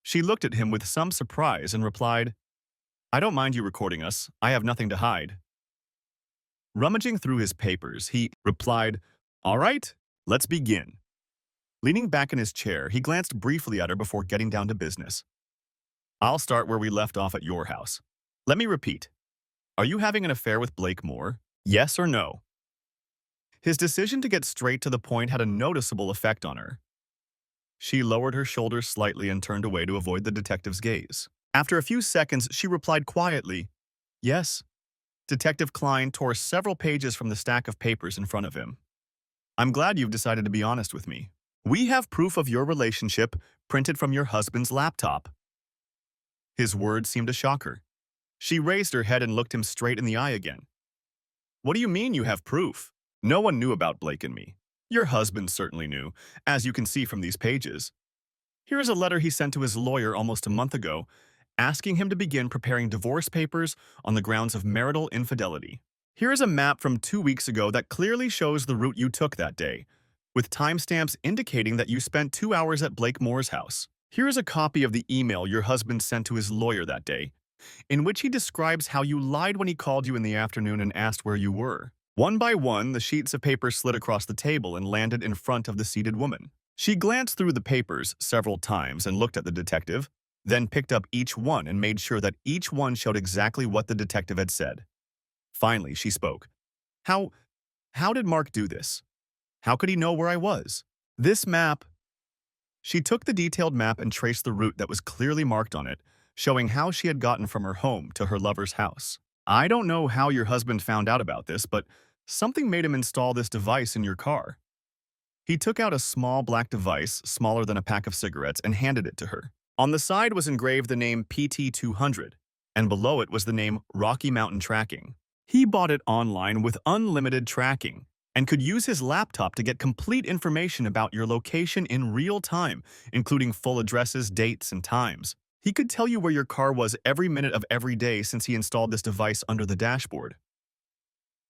Speaker 1: She looked at him with some surprise and replied, "I don't mind you recording us. I have nothing to hide." Rummaging through his papers, he replied, "All right, let's begin." Leaning back in his chair, he glanced briefly at her before getting down to business. "I'll start where we left off at your house. Let me repeat. Are you having an affair with Blake Moore? Yes or no?" His decision to get straight to the point had a noticeable effect on her. She lowered her shoulders slightly and turned away to avoid the detective's gaze. After a few seconds, she replied quietly, "Yes." Detective Klein tore several pages from the stack of papers in front of him. "I'm glad you've decided to be honest with me. We have proof of your relationship printed from your husband's laptop." His words seemed to shock her. She raised her head and looked him straight in the eye again. "What do you mean you have proof? No one knew about Blake and me. Your husband certainly knew, as you can see from these pages. Here is a letter he sent to his lawyer almost a month ago, asking him to begin preparing divorce papers on the grounds of marital infidelity. Here is a map from 2 weeks ago that clearly shows the route you took that day, with timestamps indicating that you spent 2 hours at Blake Moore's house. Here is a copy of the email your husband sent to his lawyer that day, in which he describes how you lied when he called you in the afternoon and asked where you were. One by one, the sheets of paper slid across the table and landed in front of the seated woman. She glanced through the papers several times and looked at the detective, then picked up each one and made sure that each one showed exactly what the detective had said. Finally, she spoke. How did Mark do this? How could he know where I was? This map." She took the detailed map and traced the route that was clearly marked on it, showing how she had gotten from her home to her lover's house. "I don't know how your husband found out about this, but something made him install this device in your car." He took out a small black device, smaller than a pack of cigarettes, and handed it to her. On the side was engraved the name PT200, and below it was the name Rocky Mountain Tracking. He bought it online with unlimited tracking and could use his laptop to get complete information about your location in real time, including full addresses, dates, and times. He could tell you where your car was every minute of every day since he installed this device under the dashboard.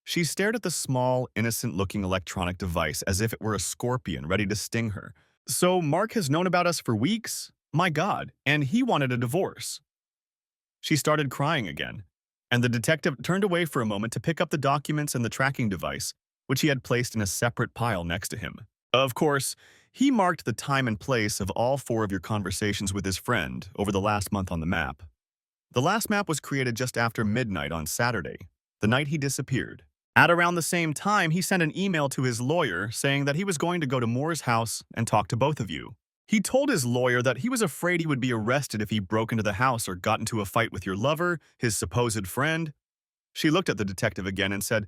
Speaker 1: She stared at the small, innocent-looking electronic device as if it were a scorpion ready to sting her. "So Mark has known about us for weeks? My God, and he wanted a divorce." She started crying again, and the detective turned away for a moment to pick up the documents and the tracking device, which he had placed in a separate pile next to him. "Of course, he marked the time and place of all 4 of your conversations with his friend over the last month on the map. The last map was created just after midnight on Saturday, the night he disappeared. At around the same time, he sent an email to his lawyer saying that he was going to go to Moore's house and talk to both of you. He told his lawyer that he was afraid he would be arrested if he broke into the house or got into a fight with your lover, his supposed friend. She looked at the detective again and said,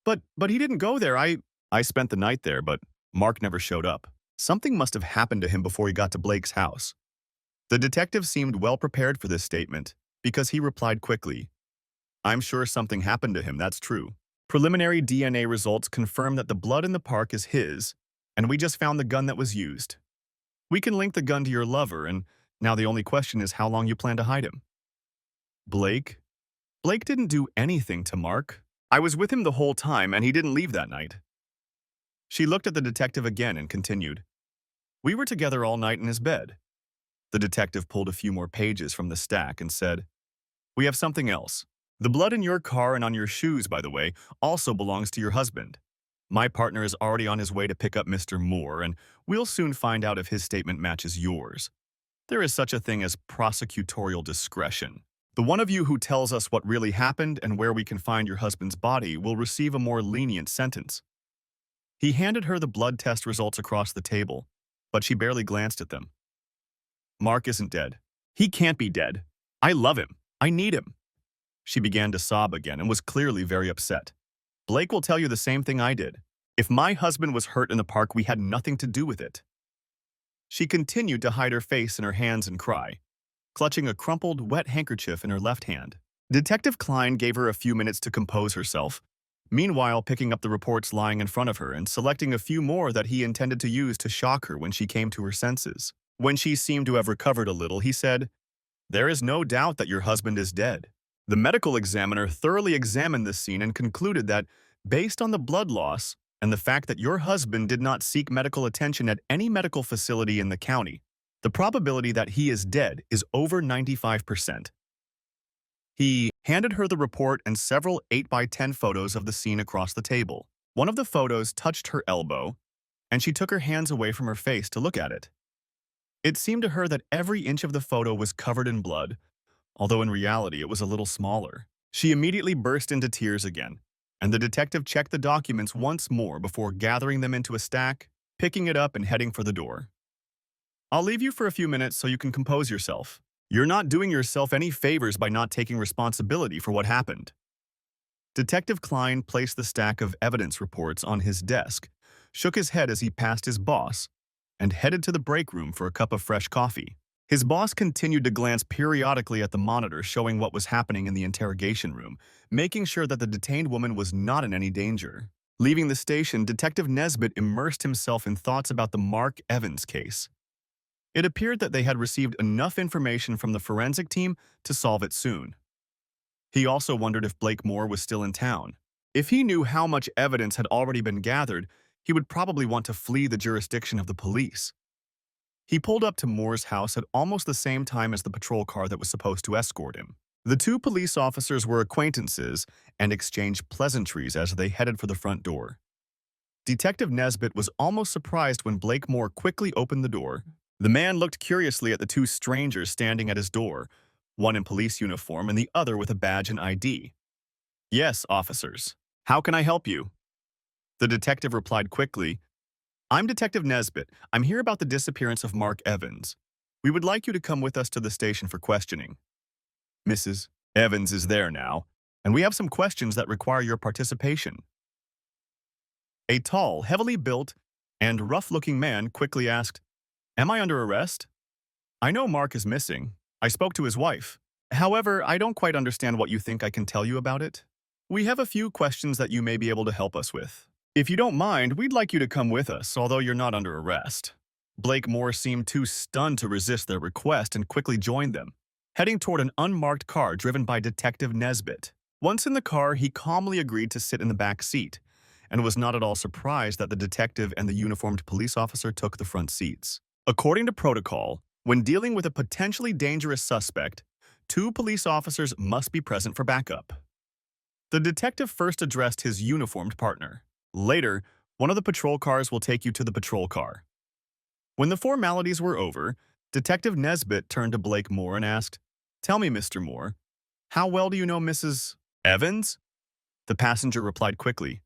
Speaker 1: But he didn't go there. I spent the night there, but Mark never showed up. Something must have happened to him before he got to Blake's house. The detective seemed well prepared for this statement because he replied quickly, I'm sure something happened to him, that's true. Preliminary DNA results confirm that the blood in the park is his, and we just found the gun that was used. We can link the gun to your lover, and now the only question is how long you plan to hide him. Blake? Blake didn't do anything to Mark. I was with him the whole time, and he didn't leave that night. She looked at the detective again and continued, We were together all night in his bed. The detective pulled a few more pages from the stack and said, We have something else. The blood in your car and on your shoes, by the way, also belongs to your husband. My partner is already on his way to pick up Mr. Moore, and we'll soon find out if his statement matches yours. There is such a thing as prosecutorial discretion. The one of you who tells us what really happened and where we can find your husband's body will receive a more lenient sentence. He handed her the blood test results across the table, but she barely glanced at them. Mark isn't dead. He can't be dead. I love him. I need him. She began to sob again and was clearly very upset. Blake will tell you the same thing I did. If my husband was hurt in the park, we had nothing to do with it. She continued to hide her face in her hands and cry, clutching a crumpled, wet handkerchief in her left hand. Detective Klein gave her a few minutes to compose herself, meanwhile picking up the reports lying in front of her and selecting a few more that he intended to use to shock her when she came to her senses. When she seemed to have recovered a little, he said, There is no doubt that your husband is dead. The medical examiner thoroughly examined the scene and concluded that, based on the blood loss and the fact that your husband did not seek medical attention at any medical facility in the county, the probability that he is dead is over 95%. He handed her the report and several 8x10 photos of the scene across the table. One of the photos touched her elbow, and she took her hands away from her face to look at it. It seemed to her that every inch of the photo was covered in blood, although in reality it was a little smaller. She immediately burst into tears again, and the detective checked the documents once more before gathering them into a stack, picking it up and heading for the door. I'll leave you for a few minutes so you can compose yourself. You're not doing yourself any favors by not taking responsibility for what happened. Detective Klein placed the stack of evidence reports on his desk, shook his head as he passed his boss, and headed to the break room for a cup of fresh coffee. His boss continued to glance periodically at the monitor showing what was happening in the interrogation room, making sure that the detained woman was not in any danger. Leaving the station, Detective Nesbitt immersed himself in thoughts about the Mark Evans case. It appeared that they had received enough information from the forensic team to solve it soon. He also wondered if Blake Moore was still in town. If he knew how much evidence had already been gathered, he would probably want to flee the jurisdiction of the police. He pulled up to Moore's house at almost the same time as the patrol car that was supposed to escort him. The two police officers were acquaintances and exchanged pleasantries as they headed for the front door. Detective Nesbitt was almost surprised when Blake Moore quickly opened the door. The man looked curiously at the two strangers standing at his door, one in police uniform and the other with a badge and ID. Yes, officers. How can I help you? The detective replied quickly, I'm Detective Nesbitt. I'm here about the disappearance of Mark Evans. We would like you to come with us to the station for questioning. Mrs. Evans is there now, and we have some questions that require your participation. A tall, heavily built, and rough-looking man quickly asked, Am I under arrest? I know Mark is missing. I spoke to his wife. However, I don't quite understand what you think I can tell you about it. We have a few questions that you may be able to help us with. If you don't mind, we'd like you to come with us, although you're not under arrest. Blake Moore seemed too stunned to resist their request and quickly joined them, heading toward an unmarked car driven by Detective Nesbitt. Once in the car, he calmly agreed to sit in the back seat, and was not at all surprised that the detective and the uniformed police officer took the front seats. According to protocol, when dealing with a potentially dangerous suspect, 2 police officers must be present for backup. The detective first addressed his uniformed partner. Later, one of the patrol cars will take you to the patrol car. When the formalities were over, Detective Nesbitt turned to Blake Moore and asked, Tell me, Mr. Moore, How well do you know Mrs. Evans? The passenger replied quickly.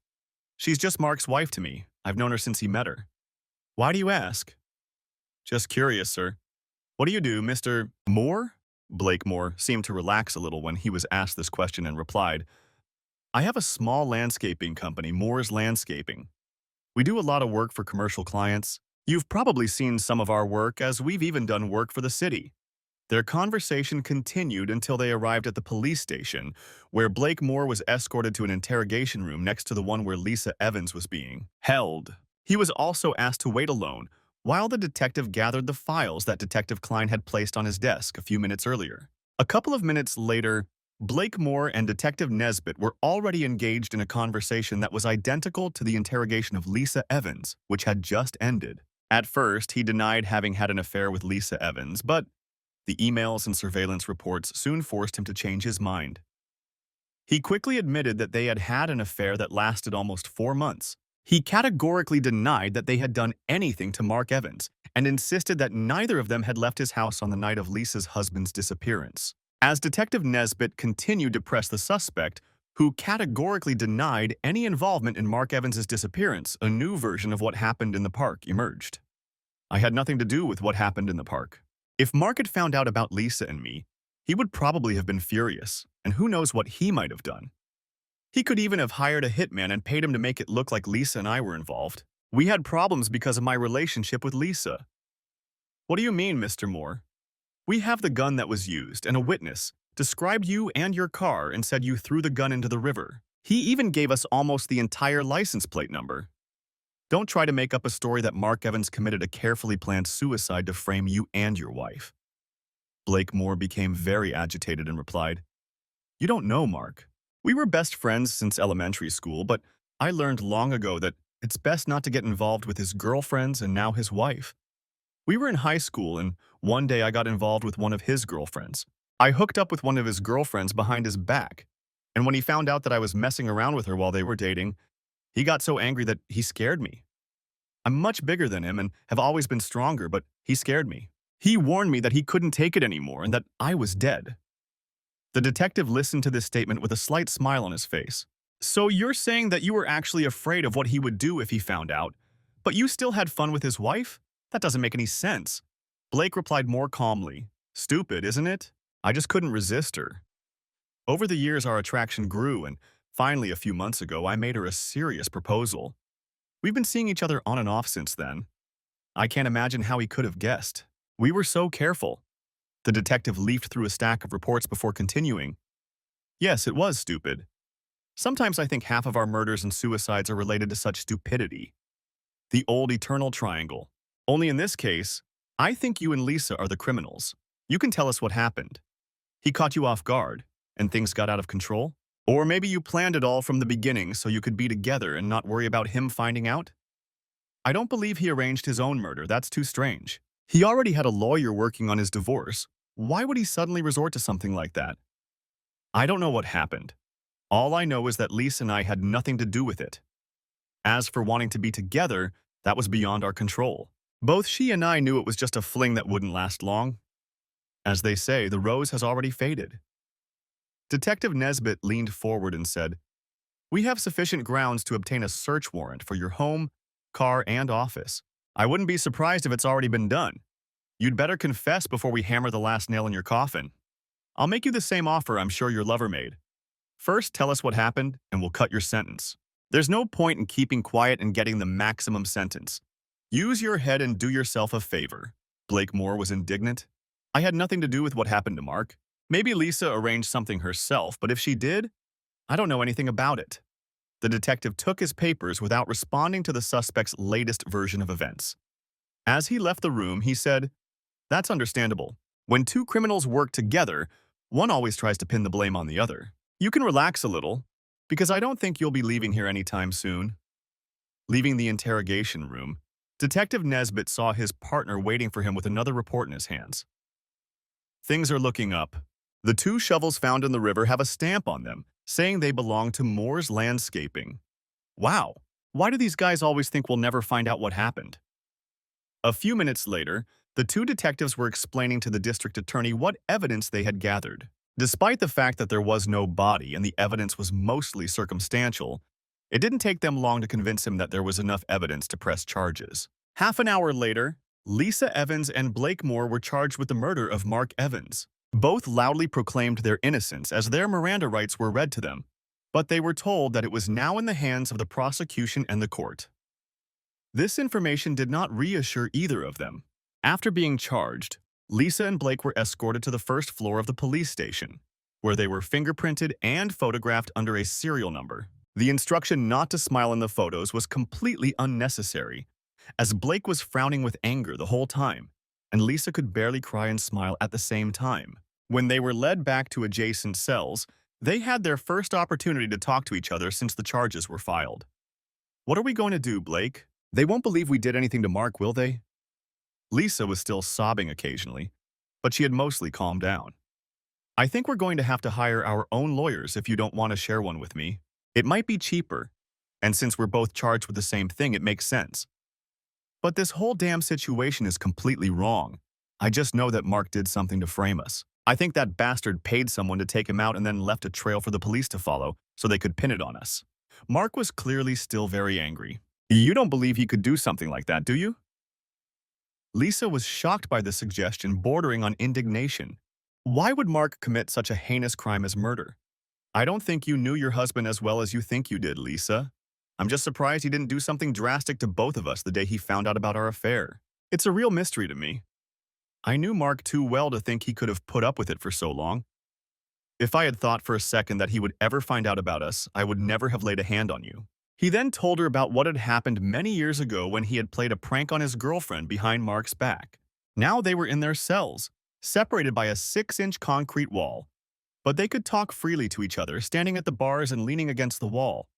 Speaker 1: She's just Mark's wife to me. I've known her since he met her. Why do you ask? Just curious, sir. What do you do, Mr. Moore? Blake Moore seemed to relax a little when he was asked this question and replied, I have a small landscaping company, Moore's Landscaping. We do a lot of work for commercial clients. You've probably seen some of our work, as we've even done work for the city. Their conversation continued until they arrived at the police station, where Blake Moore was escorted to an interrogation room next to the one where Lisa Evans was being held. He was also asked to wait alone while the detective gathered the files that Detective Klein had placed on his desk a few minutes earlier. A couple of minutes later, Blake Moore and Detective Nesbitt were already engaged in a conversation that was identical to the interrogation of Lisa Evans, which had just ended. At first, he denied having had an affair with Lisa Evans, but the emails and surveillance reports soon forced him to change his mind. He quickly admitted that they had had an affair that lasted almost 4 months. He categorically denied that they had done anything to Mark Evans and insisted that neither of them had left his house on the night of Lisa's husband's disappearance. As Detective Nesbitt continued to press the suspect, who categorically denied any involvement in Mark Evans's disappearance, a new version of what happened in the park emerged. I had nothing to do with what happened in the park. If Mark had found out about Lisa and me, he would probably have been furious, and who knows what he might have done. He could even have hired a hitman and paid him to make it look like Lisa and I were involved. We had problems because of my relationship with Lisa. What do you mean, Mr. Moore? We have the gun that was used, and a witness described you and your car and said you threw the gun into the river. He even gave us almost the entire license plate number. Don't try to make up a story that Mark Evans committed a carefully planned suicide to frame you and your wife. Blake Moore became very agitated and replied, You don't know Mark. We were best friends since elementary school, but I learned long ago that it's best not to get involved with his girlfriends and now his wife. We were in high school, and one day I got involved with one of his girlfriends. I hooked up with one of his girlfriends behind his back, and when he found out that I was messing around with her while they were dating, he got so angry that he scared me. I'm much bigger than him and have always been stronger, but he scared me. He warned me that he couldn't take it anymore and that I was dead. The detective listened to this statement with a slight smile on his face. So you're saying that you were actually afraid of what he would do if he found out, but you still had fun with his wife? That doesn't make any sense. Blake replied more calmly. Stupid, isn't it? I just couldn't resist her. Over the years, our attraction grew, and finally, a few months ago, I made her a serious proposal. We've been seeing each other on and off since then. I can't imagine how he could have guessed. We were so careful. The detective leafed through a stack of reports before continuing. Yes, it was stupid. Sometimes I think half of our murders and suicides are related to such stupidity. The old eternal triangle. Only in this case, I think you and Lisa are the criminals. You can tell us what happened. He caught you off guard, and things got out of control? Or maybe you planned it all from the beginning so you could be together and not worry about him finding out? I don't believe he arranged his own murder. That's too strange. He already had a lawyer working on his divorce. Why would he suddenly resort to something like that? I don't know what happened. All I know is that Lisa and I had nothing to do with it. As for wanting to be together, that was beyond our control. Both she and I knew it was just a fling that wouldn't last long. As they say, the rose has already faded. Detective Nesbitt leaned forward and said, We have sufficient grounds to obtain a search warrant for your home, car, and office. I wouldn't be surprised if it's already been done. You'd better confess before we hammer the last nail in your coffin. I'll make you the same offer I'm sure your lover made. First, tell us what happened, and we'll cut your sentence. There's no point in keeping quiet and getting the maximum sentence. Use your head and do yourself a favor. Blake Moore was indignant. I had nothing to do with what happened to Mark. Maybe Lisa arranged something herself, but if she did, I don't know anything about it. The detective took his papers without responding to the suspect's latest version of events. As he left the room, he said, That's understandable. When two criminals work together, one always tries to pin the blame on the other. You can relax a little, because I don't think you'll be leaving here anytime soon. Leaving the interrogation room, Detective Nesbitt saw his partner waiting for him with another report in his hands. Things are looking up. The two shovels found in the river have a stamp on them, saying they belong to Moore's Landscaping. Wow, why do these guys always think we'll never find out what happened? A few minutes later, the two detectives were explaining to the district attorney what evidence they had gathered. Despite the fact that there was no body and the evidence was mostly circumstantial, it didn't take them long to convince him that there was enough evidence to press charges. Half an hour later, Lisa Evans and Blake Moore were charged with the murder of Mark Evans. Both loudly proclaimed their innocence as their Miranda rights were read to them, but they were told that it was now in the hands of the prosecution and the court. This information did not reassure either of them. After being charged, Lisa and Blake were escorted to the first floor of the police station, where they were fingerprinted and photographed under a serial number. The instruction not to smile in the photos was completely unnecessary, as Blake was frowning with anger the whole time, and Lisa could barely cry and smile at the same time. When they were led back to adjacent cells, they had their first opportunity to talk to each other since the charges were filed. "What are we going to do, Blake? They won't believe we did anything to Mark, will they?" Lisa was still sobbing occasionally, but she had mostly calmed down. "I think we're going to have to hire our own lawyers if you don't want to share one with me. It might be cheaper, and since we're both charged with the same thing, it makes sense. But this whole damn situation is completely wrong. I just know that Mark did something to frame us. I think that bastard paid someone to take him out and then left a trail for the police to follow so they could pin it on us." Mark was clearly still very angry. "You don't believe he could do something like that, do you?" Lisa was shocked by the suggestion, bordering on indignation. Why would Mark commit such a heinous crime as murder? "I don't think you knew your husband as well as you think you did, Lisa. I'm just surprised he didn't do something drastic to both of us the day he found out about our affair. It's a real mystery to me. I knew Mark too well to think he could have put up with it for so long. If I had thought for a second that he would ever find out about us, I would never have laid a hand on you." He then told her about what had happened many years ago when he had played a prank on his girlfriend behind Mark's back. Now they were in their cells, separated by a 6-inch concrete wall, but they could talk freely to each other, standing at the bars and leaning against the wall.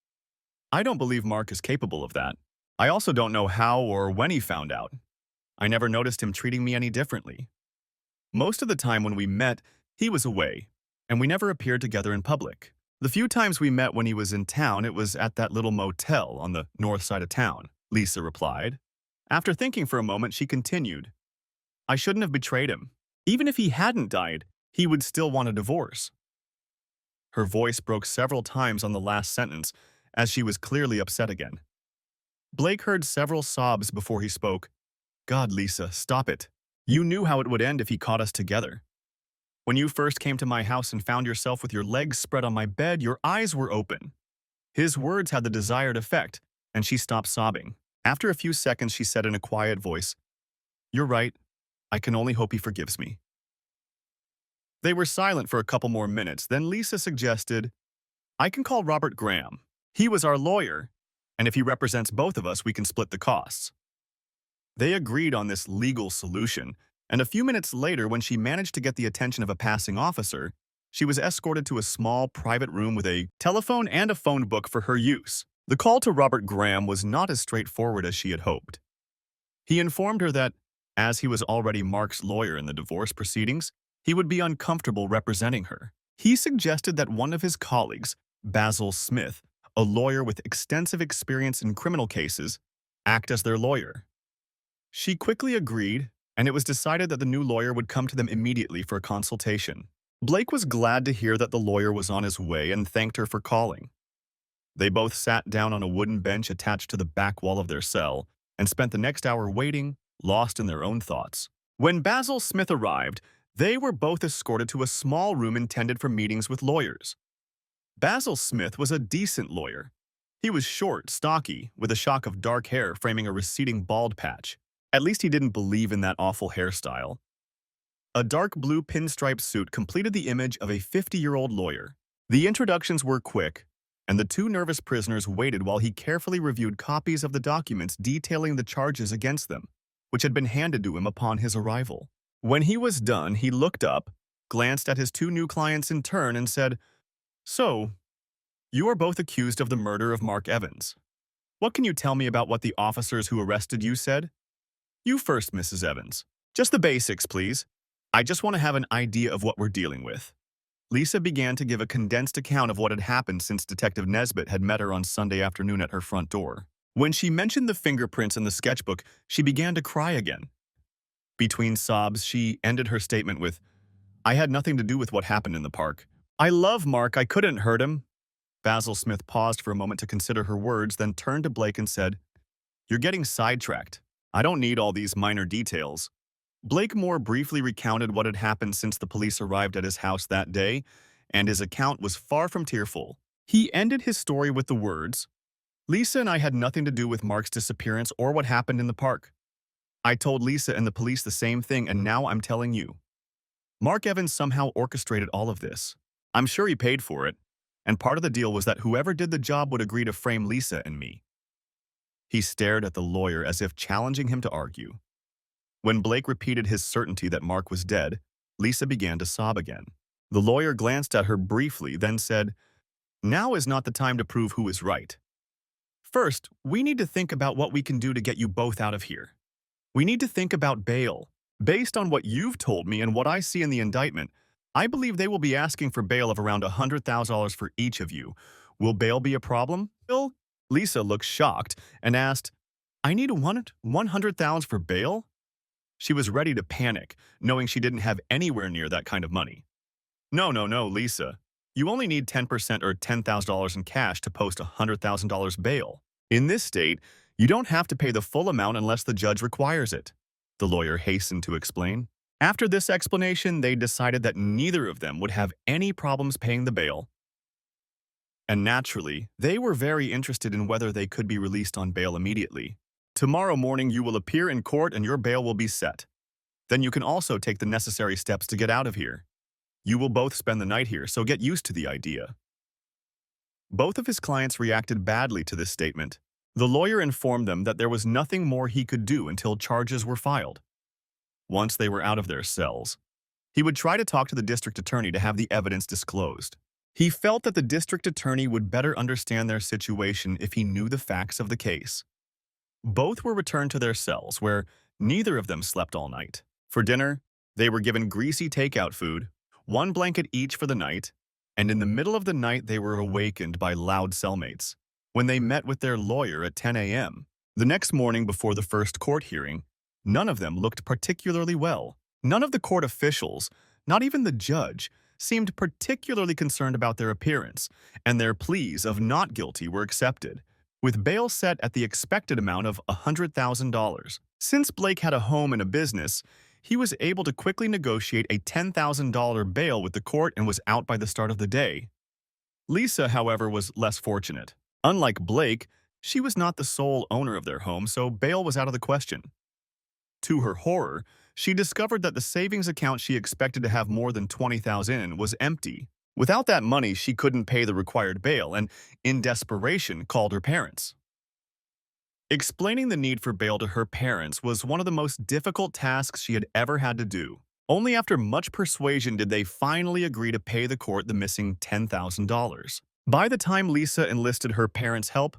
Speaker 1: "I don't believe Mark is capable of that. I also don't know how or when he found out. I never noticed him treating me any differently. Most of the time when we met, he was away, and we never appeared together in public. The few times we met when he was in town, it was at that little motel on the north side of town," Lisa replied. After thinking for a moment, she continued, "I shouldn't have betrayed him. Even if he hadn't died, he would still want a divorce." Her voice broke several times on the last sentence, as she was clearly upset again. Blake heard several sobs before he spoke. "God, Lisa, stop it. You knew how it would end if he caught us together. When you first came to my house and found yourself with your legs spread on my bed, your eyes were open." His words had the desired effect, and she stopped sobbing. After a few seconds, she said in a quiet voice, "You're right. I can only hope he forgives me." They were silent for a couple more minutes, then Lisa suggested, "I can call Robert Graham. He was our lawyer, and if he represents both of us, we can split the costs." They agreed on this legal solution, and a few minutes later, when she managed to get the attention of a passing officer, she was escorted to a small private room with a telephone and a phone book for her use. The call to Robert Graham was not as straightforward as she had hoped. He informed her that, as he was already Mark's lawyer in the divorce proceedings, he would be uncomfortable representing her. He suggested that one of his colleagues, Basil Smith, a lawyer with extensive experience in criminal cases, act as their lawyer. She quickly agreed, and it was decided that the new lawyer would come to them immediately for a consultation. Blake was glad to hear that the lawyer was on his way and thanked her for calling. They both sat down on a wooden bench attached to the back wall of their cell and spent the next hour waiting, lost in their own thoughts. When Basil Smith arrived, they were both escorted to a small room intended for meetings with lawyers. Basil Smith was a decent lawyer. He was short, stocky, with a shock of dark hair framing a receding bald patch. At least he didn't believe in that awful hairstyle. A dark blue pinstripe suit completed the image of a 50-year-old lawyer. The introductions were quick, and the two nervous prisoners waited while he carefully reviewed copies of the documents detailing the charges against them, which had been handed to him upon his arrival. When he was done, he looked up, glanced at his two new clients in turn, and said, "So, you are both accused of the murder of Mark Evans. What can you tell me about what the officers who arrested you said? You first, Mrs. Evans. Just the basics, please. I just want to have an idea of what we're dealing with." Lisa began to give a condensed account of what had happened since Detective Nesbitt had met her on Sunday afternoon at her front door. When she mentioned the fingerprints in the sketchbook, she began to cry again. Between sobs, she ended her statement with, I had nothing to do with what happened in the park. I love Mark, I couldn't hurt him. Basil Smith paused for a moment to consider her words, then turned to Blake and said, "You're getting sidetracked. I don't need all these minor details." Blake Moore briefly recounted what had happened since the police arrived at his house that day, and his account was far from tearful. He ended his story with the words, "Lisa and I had nothing to do with Mark's disappearance or what happened in the park. I told Lisa and the police the same thing, and now I'm telling you. Mark Evans somehow orchestrated all of this. I'm sure he paid for it, and part of the deal was that whoever did the job would agree to frame Lisa and me." He stared at the lawyer as if challenging him to argue. When Blake repeated his certainty that Mark was dead, Lisa began to sob again. The lawyer glanced at her briefly, then said, "Now is not the time to prove who is right. First, we need to think about what we can do to get you both out of here. We need to think about bail. Based on what you've told me and what I see in the indictment, I believe they will be asking for bail of around $100,000 for each of you. Will bail be a problem, Bill?" Lisa looked shocked and asked, "I need $100,000 for bail?" She was ready to panic, knowing she didn't have anywhere near that kind of money. No, Lisa. You only need 10% or $10,000 in cash to post $100,000 bail. In this state, you don't have to pay the full amount unless the judge requires it," the lawyer hastened to explain. After this explanation, they decided that neither of them would have any problems paying the bail. And naturally, they were very interested in whether they could be released on bail immediately. "Tomorrow morning you will appear in court and your bail will be set. Then you can also take the necessary steps to get out of here. You will both spend the night here, so get used to the idea." Both of his clients reacted badly to this statement. The lawyer informed them that there was nothing more he could do until charges were filed. Once they were out of their cells, he would try to talk to the district attorney to have the evidence disclosed. He felt that the district attorney would better understand their situation if he knew the facts of the case. Both were returned to their cells, where neither of them slept all night. For dinner, they were given greasy takeout food, one blanket each for the night, and in the middle of the night they were awakened by loud cellmates when they met with their lawyer at 10 a.m. The next morning before the first court hearing, none of them looked particularly well. None of the court officials, not even the judge, seemed particularly concerned about their appearance, and their pleas of not guilty were accepted, with bail set at the expected amount of $100,000. Since Blake had a home and a business, he was able to quickly negotiate a $10,000 bail with the court and was out by the start of the day. Lisa, however, was less fortunate. Unlike Blake, she was not the sole owner of their home, so bail was out of the question. To her horror, she discovered that the savings account she expected to have more than $20,000 in was empty. Without that money, she couldn't pay the required bail and, in desperation, called her parents. Explaining the need for bail to her parents was one of the most difficult tasks she had ever had to do. Only after much persuasion did they finally agree to pay the court the missing $10,000. By the time Lisa enlisted her parents' help,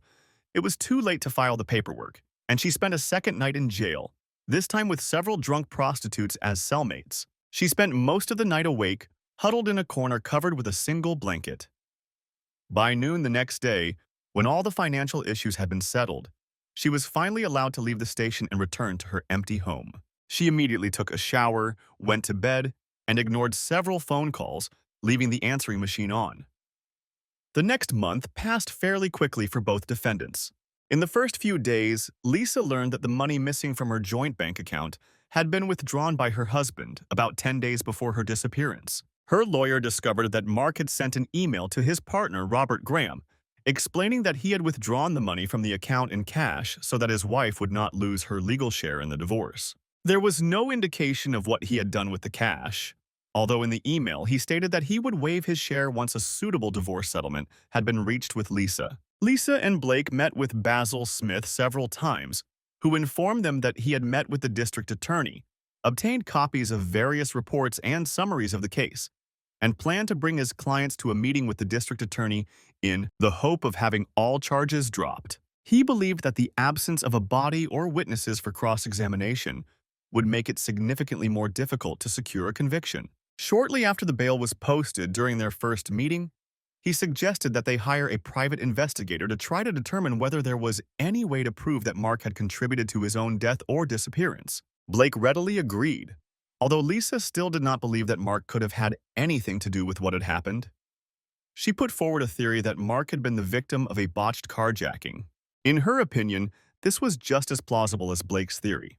Speaker 1: it was too late to file the paperwork, and she spent a second night in jail, this time with several drunk prostitutes as cellmates. She spent most of the night awake, huddled in a corner covered with a single blanket. By noon the next day, when all the financial issues had been settled, she was finally allowed to leave the station and return to her empty home. She immediately took a shower, went to bed, and ignored several phone calls, leaving the answering machine on. The next month passed fairly quickly for both defendants. In the first few days, Lisa learned that the money missing from her joint bank account had been withdrawn by her husband about 10 days before her disappearance. Her lawyer discovered that Mark had sent an email to his partner, Robert Graham, explaining that he had withdrawn the money from the account in cash so that his wife would not lose her legal share in the divorce. There was no indication of what he had done with the cash, although in the email he stated that he would waive his share once a suitable divorce settlement had been reached with Lisa. Lisa and Blake met with Basil Smith several times, who informed them that he had met with the district attorney, obtained copies of various reports and summaries of the case, and planned to bring his clients to a meeting with the district attorney in the hope of having all charges dropped. He believed that the absence of a body or witnesses for cross-examination would make it significantly more difficult to secure a conviction. Shortly after the bail was posted during their first meeting, he suggested that they hire a private investigator to try to determine whether there was any way to prove that Mark had contributed to his own death or disappearance. Blake readily agreed, Although Lisa still did not believe that Mark could have had anything to do with what had happened, she put forward a theory that Mark had been the victim of a botched carjacking. In her opinion, this was just as plausible as Blake's theory.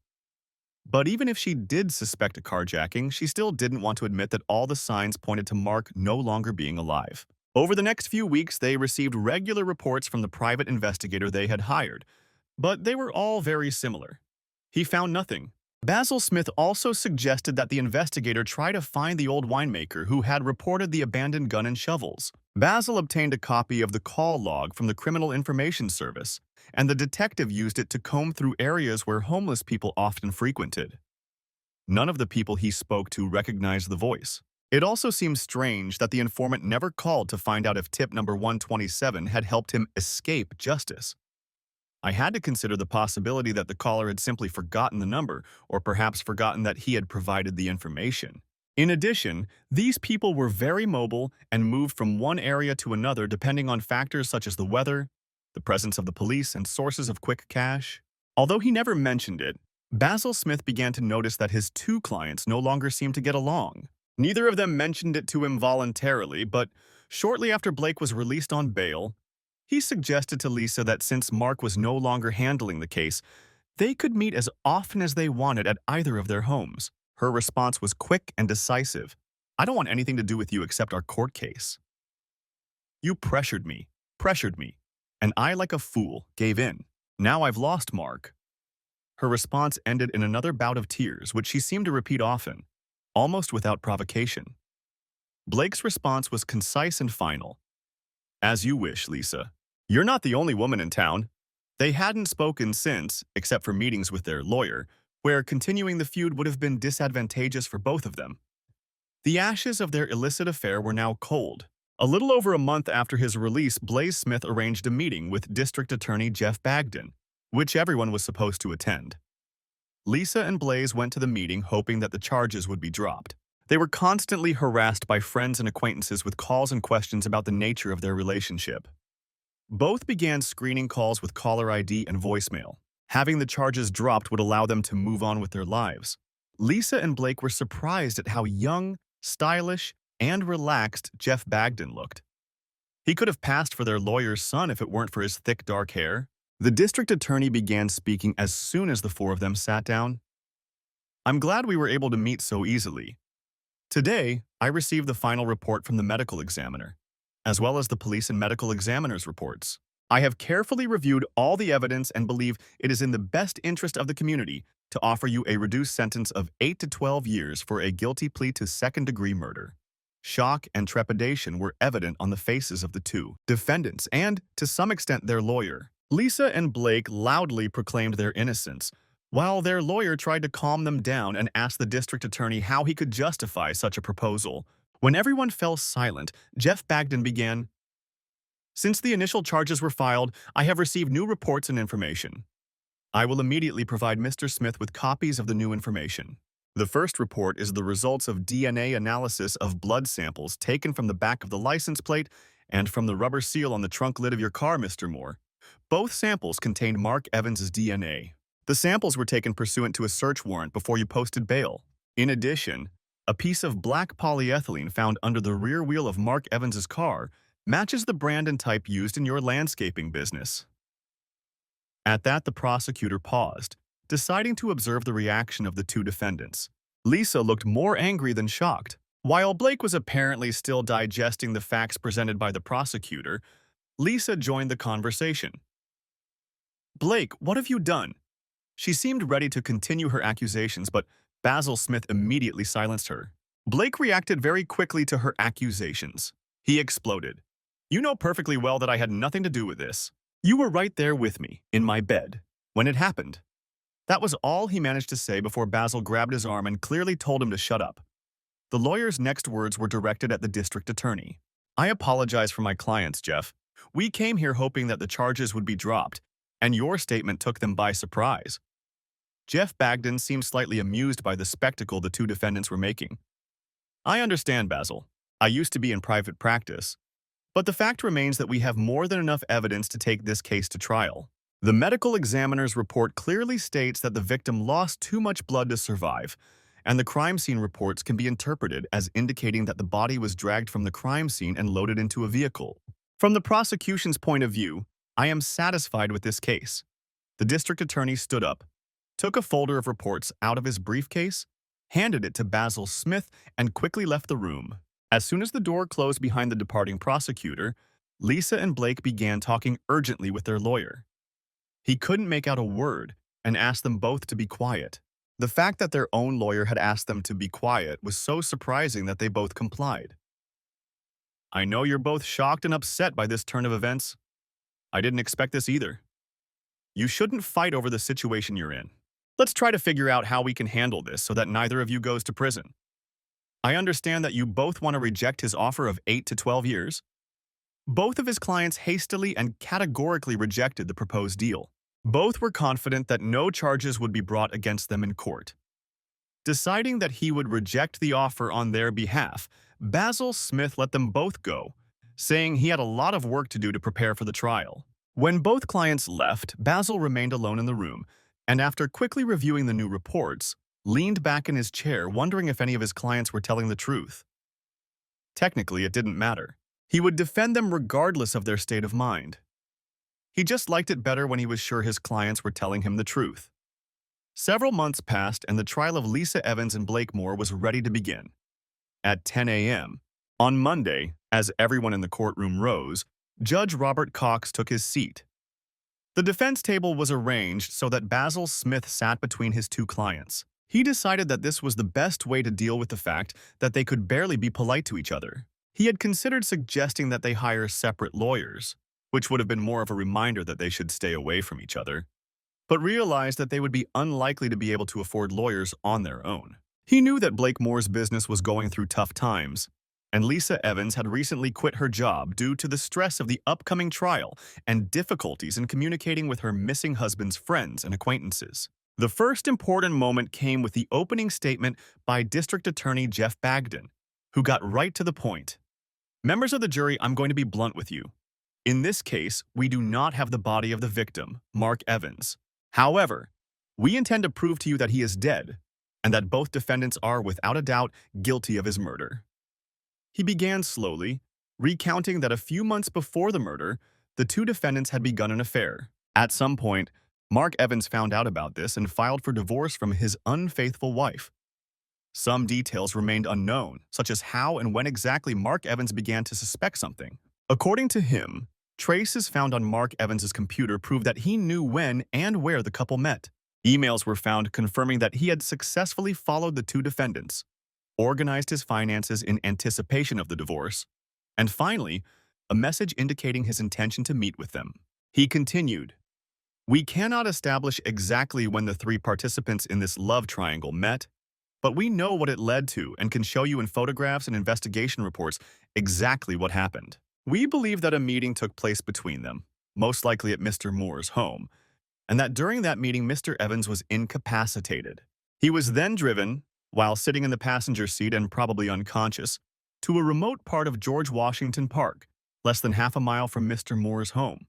Speaker 1: But even if she did suspect a carjacking, she still didn't want to admit that all the signs pointed to Mark no longer being alive. Over the next few weeks, they received regular reports from the private investigator they had hired, but they were all very similar. He found nothing. Basil Smith also suggested that the investigator try to find the old winemaker who had reported the abandoned gun and shovels. Basil obtained a copy of the call log from the Criminal Information Service, and the detective used it to comb through areas where homeless people often frequented. None of the people he spoke to recognized the voice. It also seems strange that the informant never called to find out if tip number 127 had helped him escape justice. I had to consider the possibility that the caller had simply forgotten the number, or perhaps forgotten that he had provided the information. In addition, these people were very mobile and moved from one area to another depending on factors such as the weather, the presence of the police, and sources of quick cash. Although he never mentioned it, Basil Smith began to notice that his two clients no longer seemed to get along. Neither of them mentioned it to him voluntarily, but shortly after Blake was released on bail, he suggested to Lisa that since Mark was no longer handling the case, they could meet as often as they wanted at either of their homes. Her response was quick and decisive. "I don't want anything to do with you except our court case. You pressured me, and I, like a fool, gave in. Now I've lost Mark." Her response ended in another bout of tears, which she seemed to repeat often, almost without provocation. Blake's response was concise and final. "As you wish, Lisa. You're not the only woman in town." They hadn't spoken since, except for meetings with their lawyer, where continuing the feud would have been disadvantageous for both of them. The ashes of their illicit affair were now cold. A little over a month after his release, Blaze Smith arranged a meeting with District Attorney Jeff Bagden, which everyone was supposed to attend. Lisa and Blaze went to the meeting hoping that the charges would be dropped. They were constantly harassed by friends and acquaintances with calls and questions about the nature of their relationship. Both began screening calls with caller ID and voicemail. Having the charges dropped would allow them to move on with their lives. Lisa and Blake were surprised at how young, stylish, and relaxed Jeff Bagden looked. He could have passed for their lawyer's son if it weren't for his thick, dark hair. The district attorney began speaking as soon as the four of them sat down. "I'm glad we were able to meet so easily. Today, I received the final report from the medical examiner, as well as the police and medical examiner's reports. I have carefully reviewed all the evidence and believe it is in the best interest of the community to offer you a reduced sentence of 8 to 12 years for a guilty plea to second-degree murder." Shock and trepidation were evident on the faces of the two defendants and, to some extent, their lawyer. Lisa and Blake loudly proclaimed their innocence, while their lawyer tried to calm them down and asked the district attorney how he could justify such a proposal. When everyone fell silent, Jeff Bagden began, "Since the initial charges were filed, I have received new reports and information. I will immediately provide Mr. Smith with copies of the new information. The first report is the results of DNA analysis of blood samples taken from the back of the license plate and from the rubber seal on the trunk lid of your car, Mr. Moore. Both samples contained Mark Evans's DNA. The samples were taken pursuant to a search warrant before you posted bail. In addition, a piece of black polyethylene found under the rear wheel of Mark Evans's car matches the brand and type used in your landscaping business." At that, the prosecutor paused, deciding to observe the reaction of the two defendants. Lisa looked more angry than shocked. While Blake was apparently still digesting the facts presented by the prosecutor, Lisa joined the conversation. "Blake, what have you done?" She seemed ready to continue her accusations, but Basil Smith immediately silenced her. Blake reacted very quickly to her accusations. He exploded. "You know perfectly well that I had nothing to do with this. You were right there with me, in my bed, when it happened." That was all he managed to say before Basil grabbed his arm and clearly told him to shut up. The lawyer's next words were directed at the district attorney. "I apologize for my clients, Jeff. We came here hoping that the charges would be dropped, and your statement took them by surprise." Jeff Bagden seemed slightly amused by the spectacle the two defendants were making. "I understand, Basil. I used to be in private practice. But the fact remains that we have more than enough evidence to take this case to trial. The medical examiner's report clearly states that the victim lost too much blood to survive, and the crime scene reports can be interpreted as indicating that the body was dragged from the crime scene and loaded into a vehicle. From the prosecution's point of view, I am satisfied with this case. The district attorney stood up, took a folder of reports out of his briefcase, handed it to Basil Smith, and quickly left the room. As soon as the door closed behind the departing prosecutor, Lisa and Blake began talking urgently with their lawyer. He couldn't make out a word and asked them both to be quiet. The fact that their own lawyer had asked them to be quiet was so surprising that they both complied. I know you're both shocked and upset by this turn of events. I didn't expect this either. You shouldn't fight over the situation you're in. Let's try to figure out how we can handle this so that neither of you goes to prison. I understand that you both want to reject his offer of 8 to 12 years. Both of his clients hastily and categorically rejected the proposed deal. Both were confident that no charges would be brought against them in court. Deciding that he would reject the offer on their behalf, Basil Smith let them both go, saying he had a lot of work to do to prepare for the trial. When both clients left, Basil remained alone in the room, and after quickly reviewing the new reports, leaned back in his chair wondering if any of his clients were telling the truth. Technically, it didn't matter. He would defend them regardless of their state of mind. He just liked it better when he was sure his clients were telling him the truth. Several months passed and the trial of Lisa Evans and Blake Moore was ready to begin. At 10 a.m. on Monday, as everyone in the courtroom rose, Judge Robert Cox took his seat. The defense table was arranged so that Basil Smith sat between his two clients. He decided that this was the best way to deal with the fact that they could barely be polite to each other. He had considered suggesting that they hire separate lawyers, which would have been more of a reminder that they should stay away from each other, but realized that they would be unlikely to be able to afford lawyers on their own. He knew that Blake Moore's business was going through tough times, and Lisa Evans had recently quit her job due to the stress of the upcoming trial and difficulties in communicating with her missing husband's friends and acquaintances. The first important moment came with the opening statement by District Attorney Jeff Bagden, who got right to the point. Members of the jury, I'm going to be blunt with you. In this case, we do not have the body of the victim, Mark Evans. However, we intend to prove to you that he is dead, and that both defendants are, without a doubt, guilty of his murder. He began slowly, recounting that a few months before the murder, the two defendants had begun an affair. At some point, Mark Evans found out about this and filed for divorce from his unfaithful wife. Some details remained unknown, such as how and when exactly Mark Evans began to suspect something. According to him, traces found on Mark Evans's computer proved that he knew when and where the couple met. Emails were found confirming that he had successfully followed the two defendants, organized his finances in anticipation of the divorce, and finally, a message indicating his intention to meet with them. He continued, "We cannot establish exactly when the three participants in this love triangle met, but we know what it led to and can show you in photographs and investigation reports exactly what happened. We believe that a meeting took place between them, most likely at Mr. Moore's home, and that during that meeting Mr. Evans was incapacitated. He was then driven, while sitting in the passenger seat and probably unconscious, to a remote part of George Washington Park, less than half a mile from Mr. Moore's home.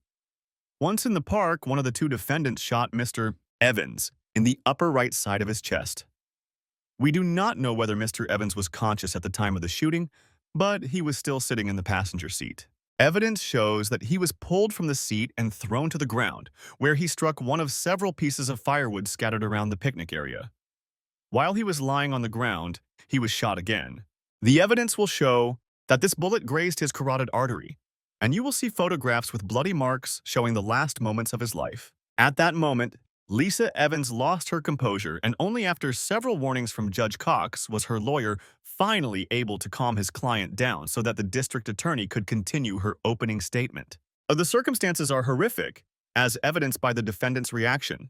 Speaker 1: Once in the park, one of the two defendants shot Mr. Evans in the upper right side of his chest. We do not know whether Mr. Evans was conscious at the time of the shooting, but he was still sitting in the passenger seat. Evidence shows that he was pulled from the seat and thrown to the ground, where he struck one of several pieces of firewood scattered around the picnic area. While he was lying on the ground, he was shot again. The evidence will show that this bullet grazed his carotid artery, and you will see photographs with bloody marks showing the last moments of his life. At that moment, Lisa Evans lost her composure, and only after several warnings from Judge Cox was her lawyer finally able to calm his client down so that the district attorney could continue her opening statement. The circumstances are horrific, as evidenced by the defendant's reaction.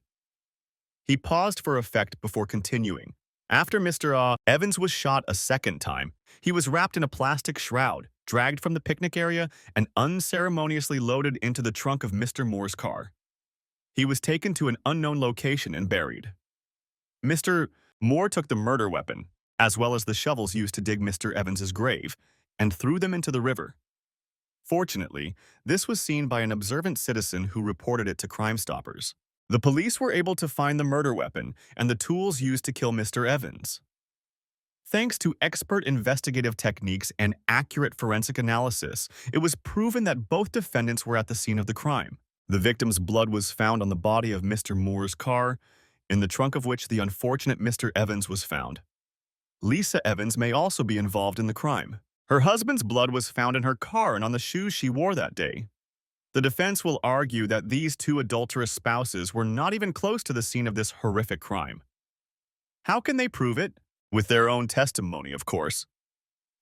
Speaker 1: He paused for effect before continuing. After Mr. Evans was shot a second time, he was wrapped in a plastic shroud, dragged from the picnic area, and unceremoniously loaded into the trunk of Mr. Moore's car. He was taken to an unknown location and buried. Mr. Moore took the murder weapon, as well as the shovels used to dig Mr. Evans's grave, and threw them into the river. Fortunately, this was seen by an observant citizen who reported it to Crime Stoppers. The police were able to find the murder weapon and the tools used to kill Mr. Evans. Thanks to expert investigative techniques and accurate forensic analysis, it was proven that both defendants were at the scene of the crime. The victim's blood was found on the body of Mr. Moore's car, in the trunk of which the unfortunate Mr. Evans was found. Lisa Evans may also be involved in the crime. Her husband's blood was found in her car and on the shoes she wore that day. The defense will argue that these two adulterous spouses were not even close to the scene of this horrific crime. How can they prove it? With their own testimony, of course.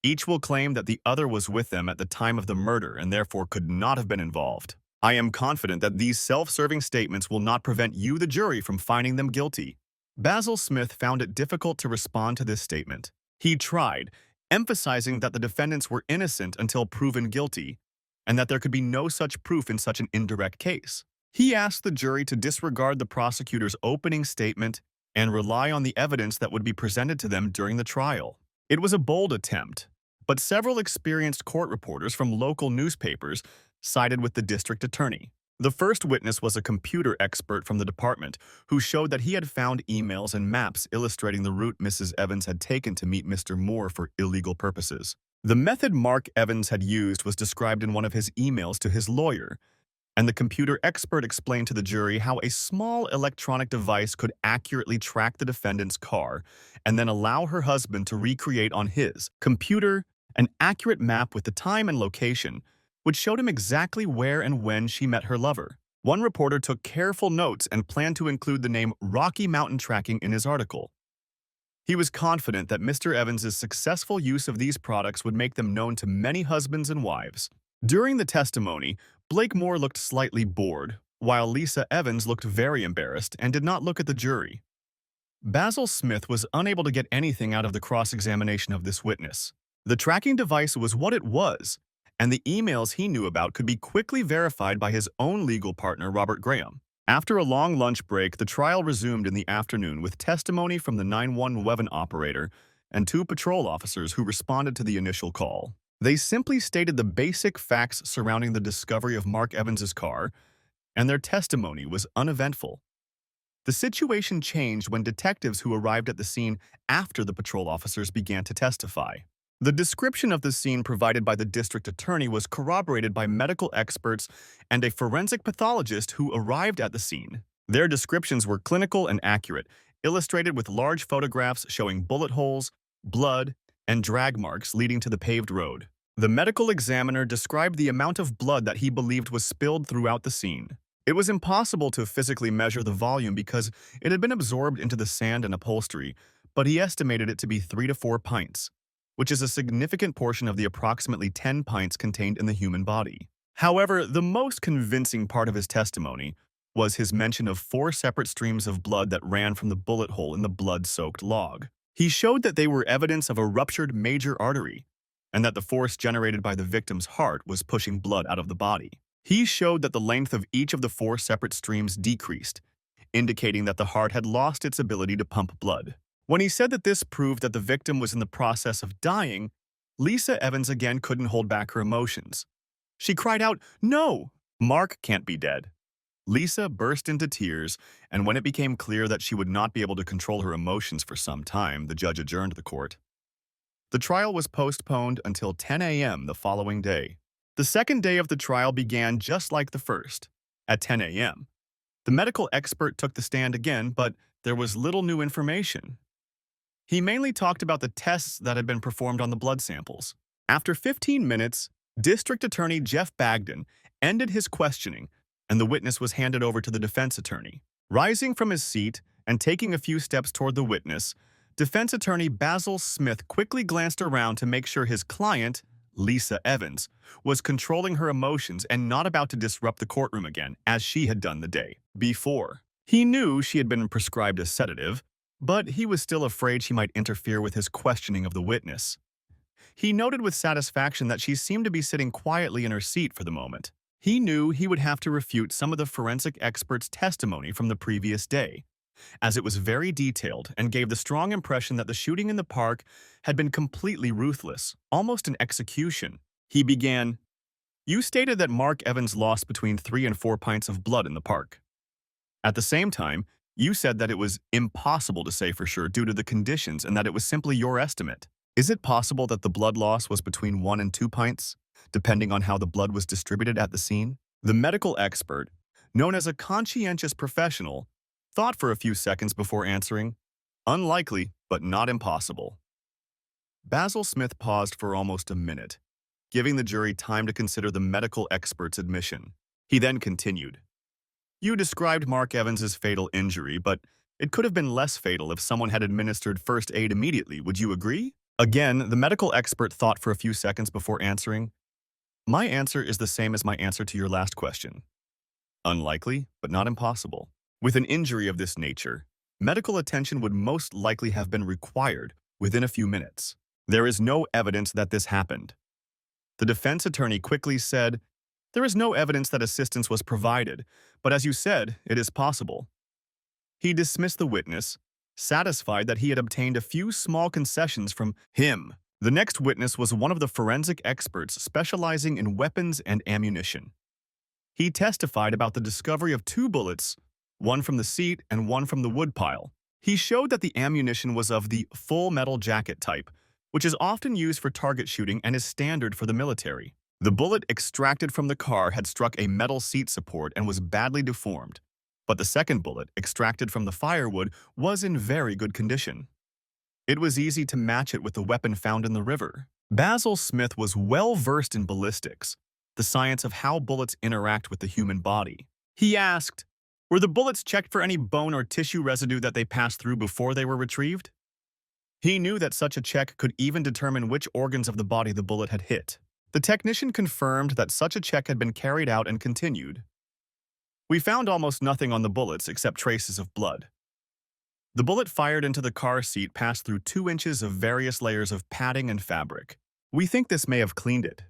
Speaker 1: Each will claim that the other was with them at the time of the murder and therefore could not have been involved. I am confident that these self-serving statements will not prevent you, the jury, from finding them guilty. Basil Smith found it difficult to respond to this statement. He tried, emphasizing that the defendants were innocent until proven guilty, and that there could be no such proof in such an indirect case. He asked the jury to disregard the prosecutor's opening statement and rely on the evidence that would be presented to them during the trial. It was a bold attempt, but several experienced court reporters from local newspapers sided with the district attorney. The first witness was a computer expert from the department who showed that he had found emails and maps illustrating the route Mrs. Evans had taken to meet Mr. Moore for illegal purposes. The method Mark Evans had used was described in one of his emails to his lawyer, and the computer expert explained to the jury how a small electronic device could accurately track the defendant's car and then allow her husband to recreate on his computer an accurate map with the time and location, which showed him exactly where and when she met her lover. One reporter took careful notes and planned to include the name Rocky Mountain Tracking in his article. He was confident that Mr. Evans's successful use of these products would make them known to many husbands and wives. During the testimony, Blake Moore looked slightly bored, while Lisa Evans looked very embarrassed and did not look at the jury. Basil Smith was unable to get anything out of the cross-examination of this witness. The tracking device was what it was, and the emails he knew about could be quickly verified by his own legal partner, Robert Graham. After a long lunch break, the trial resumed in the afternoon with testimony from the 911 operator and two patrol officers who responded to the initial call. They simply stated the basic facts surrounding the discovery of Mark Evans's car, and their testimony was uneventful. The situation changed when detectives who arrived at the scene after the patrol officers began to testify. The description of the scene provided by the district attorney was corroborated by medical experts and a forensic pathologist who arrived at the scene. Their descriptions were clinical and accurate, illustrated with large photographs showing bullet holes, blood, and drag marks leading to the paved road. The medical examiner described the amount of blood that he believed was spilled throughout the scene. It was impossible to physically measure the volume because it had been absorbed into the sand and upholstery, but he estimated it to be 3 to 4 pints, which is a significant portion of the approximately 10 pints contained in the human body. However, the most convincing part of his testimony was his mention of 4 separate streams of blood that ran from the bullet hole in the blood-soaked log. He showed that they were evidence of a ruptured major artery, and that the force generated by the victim's heart was pushing blood out of the body. He showed that the length of each of the 4 separate streams decreased, indicating that the heart had lost its ability to pump blood. When he said that this proved that the victim was in the process of dying, Lisa Evans again couldn't hold back her emotions. She cried out, "No! Mark can't be dead." Lisa burst into tears, and when it became clear that she would not be able to control her emotions for some time, the judge adjourned the court. The trial was postponed until 10 a.m. the following day. The second day of the trial began just like the first, at 10 a.m. The medical expert took the stand again, but there was little new information. He mainly talked about the tests that had been performed on the blood samples. After 15 minutes, District Attorney Jeff Bagdon ended his questioning, and the witness was handed over to the defense attorney. Rising from his seat and taking a few steps toward the witness, defense attorney Basil Smith quickly glanced around to make sure his client, Lisa Evans, was controlling her emotions and not about to disrupt the courtroom again, as she had done the day before. He knew she had been prescribed a sedative, but he was still afraid she might interfere with his questioning of the witness. He noted with satisfaction that she seemed to be sitting quietly in her seat for the moment. He knew he would have to refute some of the forensic expert's testimony from the previous day, as it was very detailed and gave the strong impression that the shooting in the park had been completely ruthless, almost an execution. He began, "You stated that Mark Evans lost between 3 and 4 pints of blood in the park. At the same time, You said that it was impossible to say for sure due to the conditions and that it was simply your estimate. Is it possible that the blood loss was between 1 and 2 pints, depending on how the blood was distributed at the scene? The medical expert, known as a conscientious professional, thought for a few seconds before answering, unlikely, but not impossible. Basil Smith paused for almost a minute, giving the jury time to consider the medical expert's admission. He then continued. You described Mark Evans's fatal injury, but it could have been less fatal if someone had administered first aid immediately. Would you agree? Again, the medical expert thought for a few seconds before answering. My answer is the same as my answer to your last question. Unlikely, but not impossible. With an injury of this nature, medical attention would most likely have been required within a few minutes. There is no evidence that this happened. The defense attorney quickly said, there is no evidence that assistance was provided, but as you said, it is possible. He dismissed the witness, satisfied that he had obtained a few small concessions from him. The next witness was one of the forensic experts specializing in weapons and ammunition. He testified about the discovery of 2 bullets, one from the seat and one from the woodpile. He showed that the ammunition was of the full metal jacket type, which is often used for target shooting and is standard for the military. The bullet extracted from the car had struck a metal seat support and was badly deformed, but the second bullet, extracted from the firewood, was in very good condition. It was easy to match it with the weapon found in the river. Basil Smith was well versed in ballistics, the science of how bullets interact with the human body. He asked, were the bullets checked for any bone or tissue residue that they passed through before they were retrieved? He knew that such a check could even determine which organs of the body the bullet had hit. The technician confirmed that such a check had been carried out and continued. We found almost nothing on the bullets except traces of blood. The bullet fired into the car seat passed through 2 inches of various layers of padding and fabric. We think this may have cleaned it.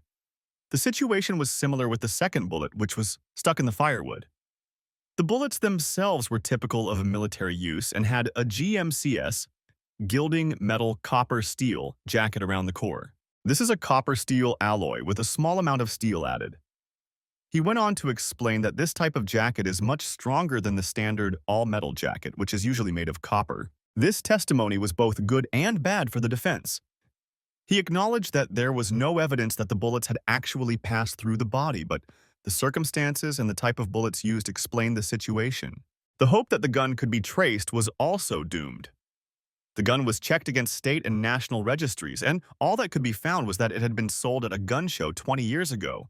Speaker 1: The situation was similar with the second bullet, which was stuck in the firewood. The bullets themselves were typical of a military use and had a GMCS, gilding, metal, copper, steel, jacket around the core. This is a copper-steel alloy with a small amount of steel added. He went on to explain that this type of jacket is much stronger than the standard all-metal jacket, which is usually made of copper. This testimony was both good and bad for the defense. He acknowledged that there was no evidence that the bullets had actually passed through the body, but the circumstances and the type of bullets used explained the situation. The hope that the gun could be traced was also doomed. The gun was checked against state and national registries, and all that could be found was that it had been sold at a gun show 20 years ago.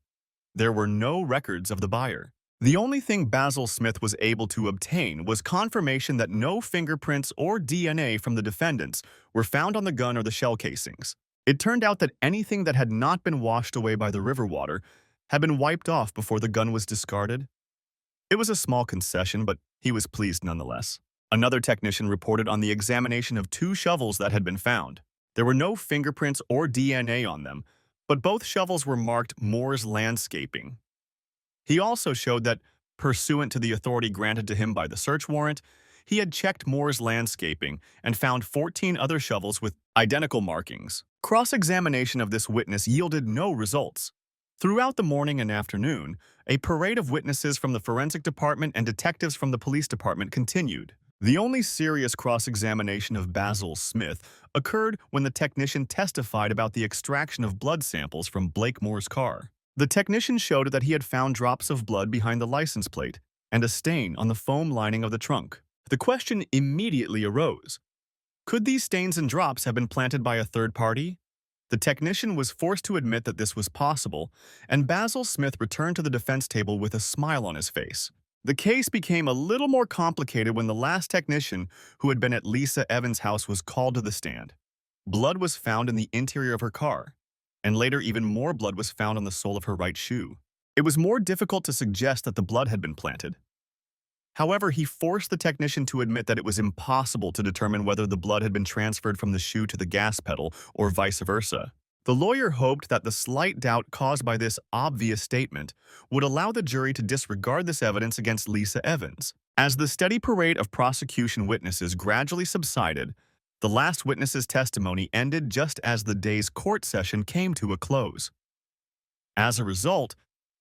Speaker 1: There were no records of the buyer. The only thing Basil Smith was able to obtain was confirmation that no fingerprints or DNA from the defendants were found on the gun or the shell casings. It turned out that anything that had not been washed away by the river water had been wiped off before the gun was discarded. It was a small concession, but he was pleased nonetheless. Another technician reported on the examination of 2 shovels that had been found. There were no fingerprints or DNA on them, but both shovels were marked Moore's Landscaping. He also showed that, pursuant to the authority granted to him by the search warrant, he had checked Moore's Landscaping and found 14 other shovels with identical markings. Cross-examination of this witness yielded no results. Throughout the morning and afternoon, a parade of witnesses from the forensic department and detectives from the police department continued. The only serious cross-examination of Basil Smith occurred when the technician testified about the extraction of blood samples from Blake Moore's car. The technician showed that he had found drops of blood behind the license plate and a stain on the foam lining of the trunk. The question immediately arose. Could these stains and drops have been planted by a third party? The technician was forced to admit that this was possible, and Basil Smith returned to the defense table with a smile on his face. The case became a little more complicated when the last technician who had been at Lisa Evans' house was called to the stand. Blood was found in the interior of her car, and later even more blood was found on the sole of her right shoe. It was more difficult to suggest that the blood had been planted. However, he forced the technician to admit that it was impossible to determine whether the blood had been transferred from the shoe to the gas pedal or vice versa. The lawyer hoped that the slight doubt caused by this obvious statement would allow the jury to disregard this evidence against Lisa Evans. As the steady parade of prosecution witnesses gradually subsided, the last witness's testimony ended just as the day's court session came to a close. As a result,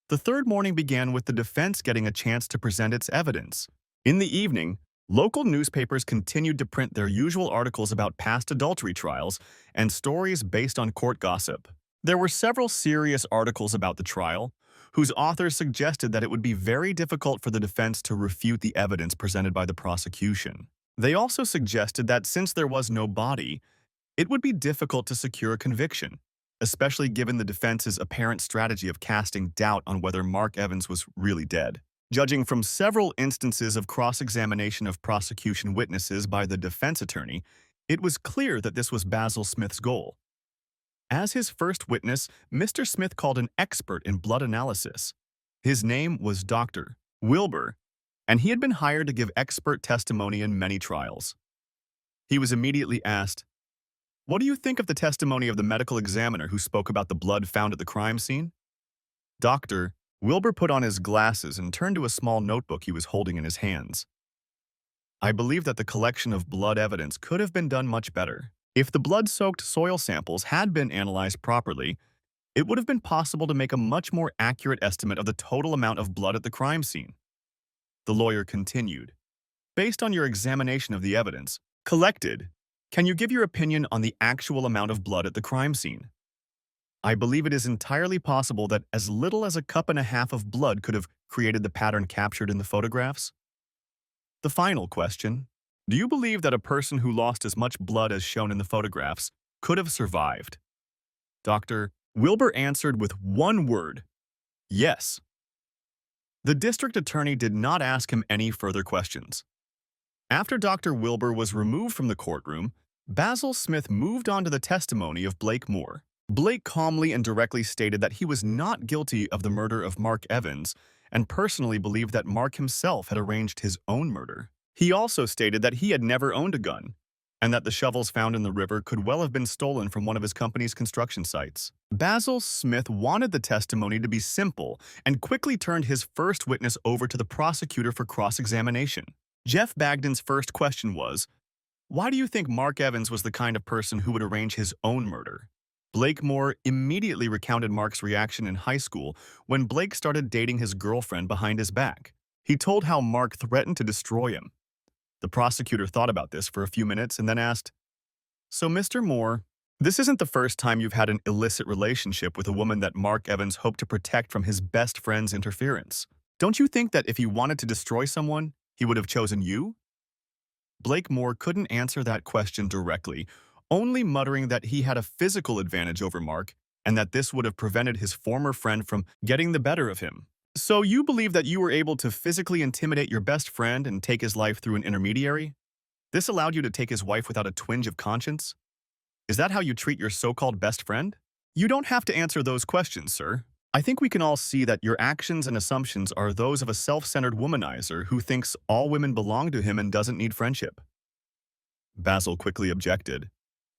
Speaker 1: the third morning began with the defense getting a chance to present its evidence. In the evening, Local newspapers continued to print their usual articles about past adultery trials and stories based on court gossip. There were several serious articles about the trial, whose authors suggested that it would be very difficult for the defense to refute the evidence presented by the prosecution. They also suggested that since there was no body, it would be difficult to secure a conviction, especially given the defense's apparent strategy of casting doubt on whether Mark Evans was really dead. Judging from several instances of cross-examination of prosecution witnesses by the defense attorney, it was clear that this was Basil Smith's goal. As his first witness, Mr. Smith called an expert in blood analysis. His name was Dr. Wilbur, and he had been hired to give expert testimony in many trials. He was immediately asked, "What do you think of the testimony of the medical examiner who spoke about the blood found at the crime scene?" Dr. Wilbur put on his glasses and turned to a small notebook he was holding in his hands. "I believe that the collection of blood evidence could have been done much better. If the blood-soaked soil samples had been analyzed properly, it would have been possible to make a much more accurate estimate of the total amount of blood at the crime scene." The lawyer continued, "Based on your examination of the evidence collected, can you give your opinion on the actual amount of blood at the crime scene?" "I believe it is entirely possible that as little as a cup and a half of blood could have created the pattern captured in the photographs." The final question: do you believe that a person who lost as much blood as shown in the photographs could have survived? Dr. Wilbur answered with one word: yes. The district attorney did not ask him any further questions. After Dr. Wilbur was removed from the courtroom, Basil Smith moved on to the testimony of Blake Moore. Blake calmly and directly stated that he was not guilty of the murder of Mark Evans and personally believed that Mark himself had arranged his own murder. He also stated that he had never owned a gun and that the shovels found in the river could well have been stolen from one of his company's construction sites. Basil Smith wanted the testimony to be simple and quickly turned his first witness over to the prosecutor for cross-examination. Jeff Bagdon's first question was, "Why do you think Mark Evans was the kind of person who would arrange his own murder?" Blake Moore immediately recounted Mark's reaction in high school when Blake started dating his girlfriend behind his back. He told how Mark threatened to destroy him. The prosecutor thought about this for a few minutes and then asked, "So, Mr. Moore, this isn't the first time you've had an illicit relationship with a woman that Mark Evans hoped to protect from his best friend's interference. Don't you think that if he wanted to destroy someone, he would have chosen you?" Blake Moore couldn't answer that question directly, only muttering that he had a physical advantage over Mark and that this would have prevented his former friend from getting the better of him. "So you believe that you were able to physically intimidate your best friend and take his life through an intermediary? This allowed you to take his wife without a twinge of conscience? Is that how you treat your so-called best friend?" "You don't have to answer those questions, sir. I think we can all see that your actions and assumptions are those of a self-centered womanizer who thinks all women belong to him and doesn't need friendship." Basil quickly objected,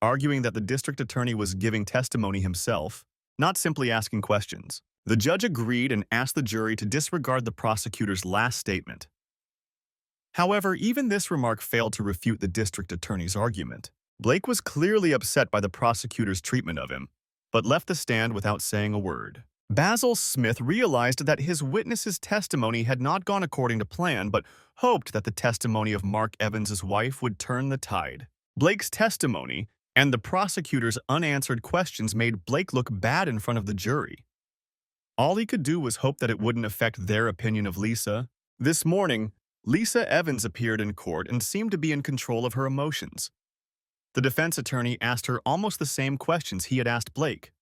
Speaker 1: arguing that the district attorney was giving testimony himself, not simply asking questions. The judge agreed and asked the jury to disregard the prosecutor's last statement. However, even this remark failed to refute the district attorney's argument. Blake was clearly upset by the prosecutor's treatment of him, but left the stand without saying a word. Basil Smith realized that his witness's testimony had not gone according to plan, but hoped that the testimony of Mark Evans's wife would turn the tide. Blake's testimony and the prosecutor's unanswered questions made Blake look bad in front of the jury. All he could do was hope that it wouldn't affect their opinion of Lisa. This morning, Lisa Evans appeared in court and seemed to be in control of her emotions. The defense attorney asked her almost the same questions he had asked Blake.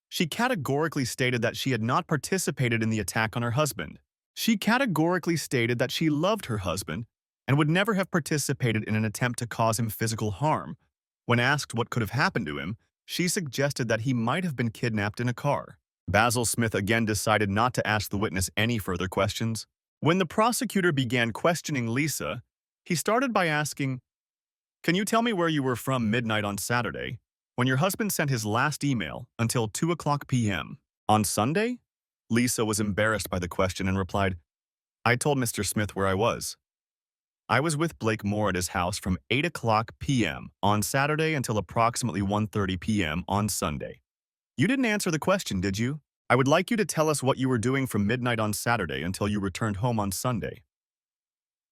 Speaker 1: She categorically stated that she had not participated in the attack on her husband. She categorically stated that she loved her husband and would never have participated in an attempt to cause him physical harm. When asked what could have happened to him, she suggested that he might have been kidnapped in a car. Basil Smith again decided not to ask the witness any further questions. When the prosecutor began questioning Lisa, he started by asking, "Can you tell me where you were from midnight on Saturday, when your husband sent his last email, until 2:00 p.m. on Sunday?" Lisa was embarrassed by the question and replied, "I told Mr. Smith where I was. I was with Blake Moore at his house from 8:00 p.m. on Saturday until approximately 1:30 p.m. on Sunday." "You didn't answer the question, did you? I would like you to tell us what you were doing from midnight on Saturday until you returned home on Sunday."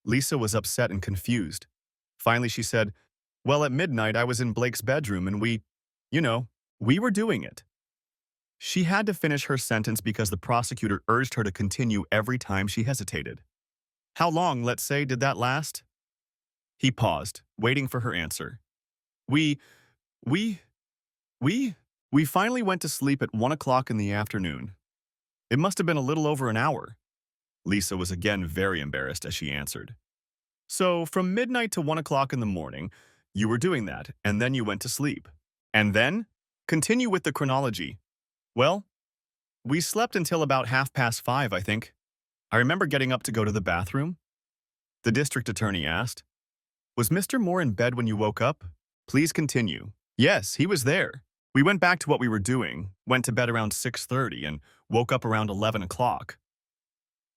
Speaker 1: Lisa was upset and confused. Finally, she said, "Well, at midnight, I was in Blake's bedroom and you know, we were doing it." She had to finish her sentence because the prosecutor urged her to continue every time she hesitated. "How long, let's say, did that last?" He paused, waiting for her answer. We, we, we, we finally went to sleep at 1 o'clock in the afternoon. It must have been a little over an hour." Lisa was again very embarrassed as she answered. "So, from midnight to 1 o'clock in the morning, you were doing that, and then you went to sleep. And then? Continue with the chronology." "Well, we slept until about 5:30, I think. I remember getting up to go to the bathroom." The district attorney asked, "Was Mr. Moore in bed when you woke up?" "Please continue." "Yes, he was there. We went back to what we were doing, went to bed around 6:30, and woke up around 11 o'clock.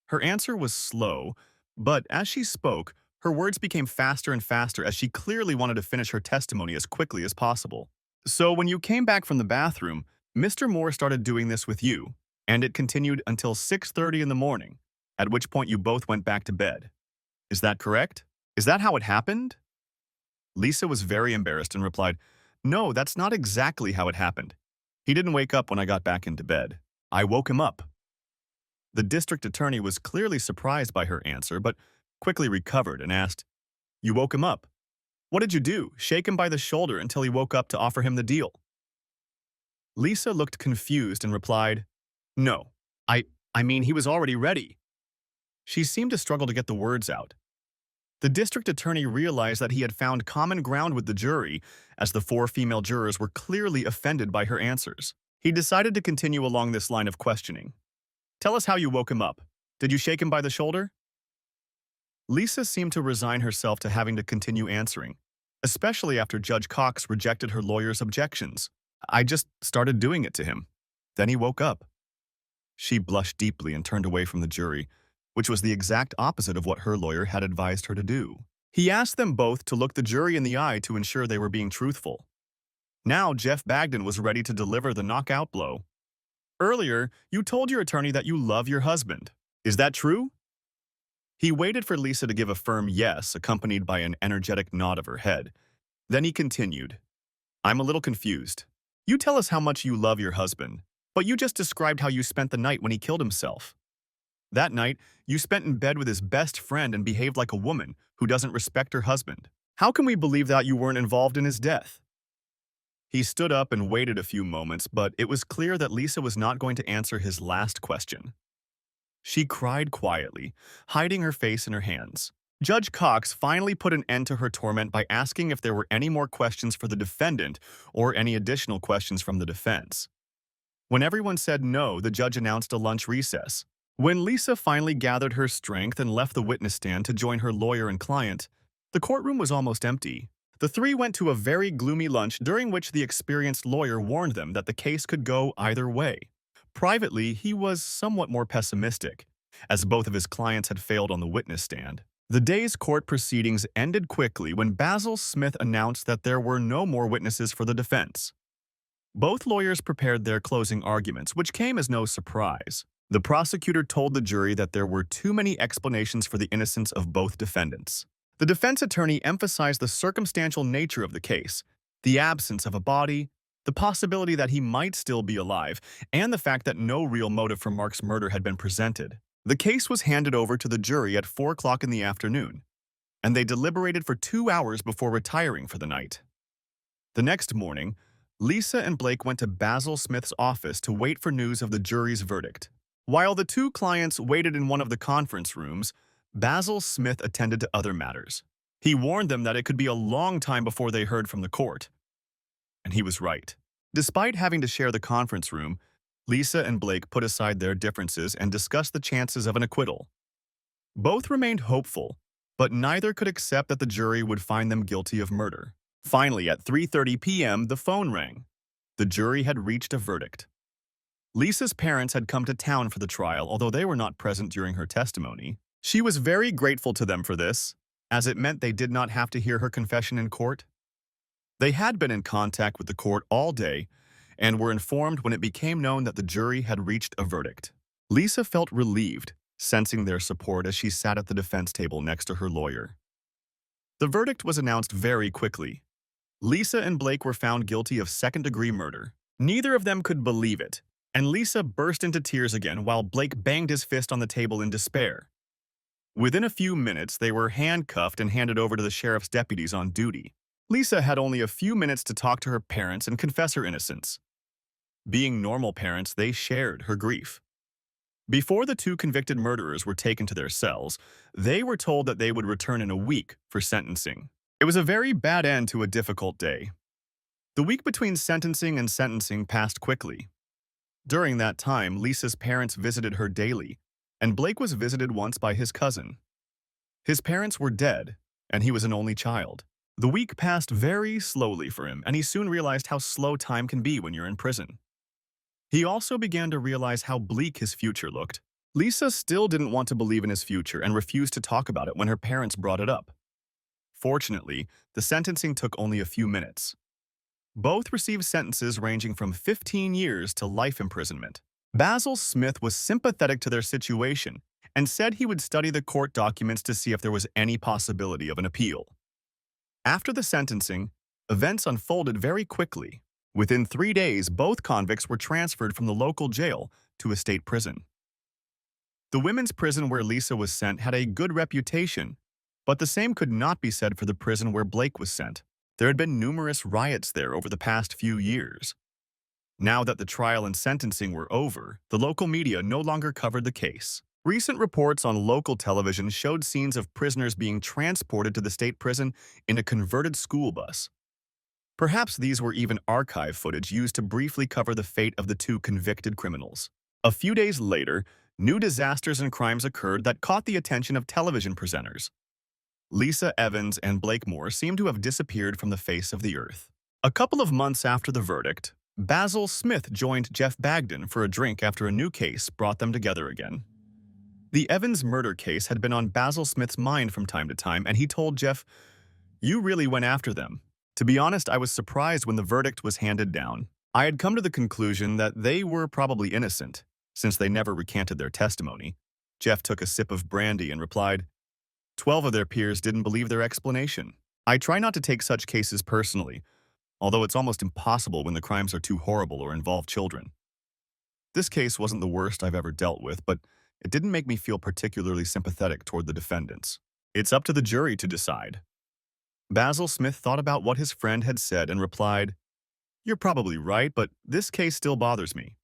Speaker 1: Her answer was slow, but as she spoke, her words became faster and faster as she clearly wanted to finish her testimony as quickly as possible. "So when you came back from the bathroom, Mr. Moore started doing this with you, and it continued until 6:30 in the morning, at which point you both went back to bed. Is that correct? Is that how it happened?" Lisa was very embarrassed and replied, "No, that's not exactly how it happened. He didn't wake up when I got back into bed. I woke him up." The district attorney was clearly surprised by her answer, but quickly recovered and asked, "You woke him up? What did you do? Shake him by the shoulder until he woke up to offer him the deal?" Lisa looked confused and replied, "No, I mean, he was already ready." She seemed to struggle to get the words out. The district attorney realized that he had found common ground with the jury, as the 4 female jurors were clearly offended by her answers. He decided to continue along this line of questioning. "Tell us how you woke him up. Did you shake him by the shoulder?" Lisa seemed to resign herself to having to continue answering, especially after Judge Cox rejected her lawyer's objections. "I just started doing it to him. Then he woke up." She blushed deeply and turned away from the jury, which was the exact opposite of what her lawyer had advised her to do. He asked them both to look the jury in the eye to ensure they were being truthful. Now Jeff Bagden was ready to deliver the knockout blow. "Earlier, you told your attorney that you love your husband. Is that true?" He waited for Lisa to give a firm yes, accompanied by an energetic nod of her head. Then he continued, "I'm a little confused. You tell us how much you love your husband, but you just described how you spent the night when he killed himself. That night, you spent in bed with his best friend and behaved like a woman who doesn't respect her husband. How can we believe that you weren't involved in his death?" He stood up and waited a few moments, but it was clear that Lisa was not going to answer his last question. She cried quietly, hiding her face in her hands. Judge Cox finally put an end to her torment by asking if there were any more questions for the defendant or any additional questions from the defense. When everyone said no, the judge announced a lunch recess. When Lisa finally gathered her strength and left the witness stand to join her lawyer and client, the courtroom was almost empty. The three went to a very gloomy lunch during which the experienced lawyer warned them that the case could go either way. Privately, he was somewhat more pessimistic, as both of his clients had failed on the witness stand. The day's court proceedings ended quickly when Basil Smith announced that there were no more witnesses for the defense. Both lawyers prepared their closing arguments, which came as no surprise. The prosecutor told the jury that there were too many explanations for the innocence of both defendants. The defense attorney emphasized the circumstantial nature of the case, the absence of a body, the possibility that he might still be alive, and the fact that no real motive for Mark's murder had been presented. The case was handed over to the jury at 4 o'clock in the afternoon, and they deliberated for 2 hours before retiring for the night. The next morning, Lisa and Blake went to Basil Smith's office to wait for news of the jury's verdict. While the two clients waited in one of the conference rooms, Basil Smith attended to other matters. He warned them that it could be a long time before they heard from the court. And he was right. Despite having to share the conference room, Lisa and Blake put aside their differences and discussed the chances of an acquittal. Both remained hopeful, but neither could accept that the jury would find them guilty of murder. Finally, at 3:30 p.m., the phone rang. The jury had reached a verdict. Lisa's parents had come to town for the trial, although they were not present during her testimony. She was very grateful to them for this, as it meant they did not have to hear her confession in court. They had been in contact with the court all day and were informed when it became known that the jury had reached a verdict. Lisa felt relieved, sensing their support as she sat at the defense table next to her lawyer. The verdict was announced very quickly. Lisa and Blake were found guilty of second-degree murder. Neither of them could believe it, and Lisa burst into tears again while Blake banged his fist on the table in despair. Within a few minutes, they were handcuffed and handed over to the sheriff's deputies on duty. Lisa had only a few minutes to talk to her parents and confess her innocence. Being normal parents, they shared her grief. Before the two convicted murderers were taken to their cells, they were told that they would return in a week for sentencing. It was a very bad end to a difficult day. The week between sentencing passed quickly. During that time, Lisa's parents visited her daily, and Blake was visited once by his cousin. His parents were dead, and he was an only child. The week passed very slowly for him, and he soon realized how slow time can be when you're in prison. He also began to realize how bleak his future looked. Lisa still didn't want to believe in his future and refused to talk about it when her parents brought it up. Fortunately, the sentencing took only a few minutes. Both received sentences ranging from 15 years to life imprisonment. Basil Smith was sympathetic to their situation and said he would study the court documents to see if there was any possibility of an appeal. After the sentencing, events unfolded very quickly. Within 3 days, both convicts were transferred from the local jail to a state prison. The women's prison where Lisa was sent had a good reputation, but the same could not be said for the prison where Blake was sent. There had been numerous riots there over the past few years. Now that the trial and sentencing were over, the local media no longer covered the case. Recent reports on local television showed scenes of prisoners being transported to the state prison in a converted school bus. Perhaps these were even archive footage used to briefly cover the fate of the two convicted criminals. A few days later, new disasters and crimes occurred that caught the attention of television presenters. Lisa Evans and Blake Moore seemed to have disappeared from the face of the earth. A couple of months after the verdict, Basil Smith joined Jeff Bagden for a drink after a new case brought them together again. The Evans murder case had been on Basil Smith's mind from time to time, and he told Jeff, "You really went after them." To be honest, I was surprised when the verdict was handed down. I had come to the conclusion that they were probably innocent, since they never recanted their testimony. Jeff took a sip of brandy and replied, 12 of their peers didn't believe their explanation. I try not to take such cases personally, although it's almost impossible when the crimes are too horrible or involve children. This case wasn't the worst I've ever dealt with, but it didn't make me feel particularly sympathetic toward the defendants. It's up to the jury to decide. Basil Smith thought about what his friend had said and replied, "You're probably right, but this case still bothers me."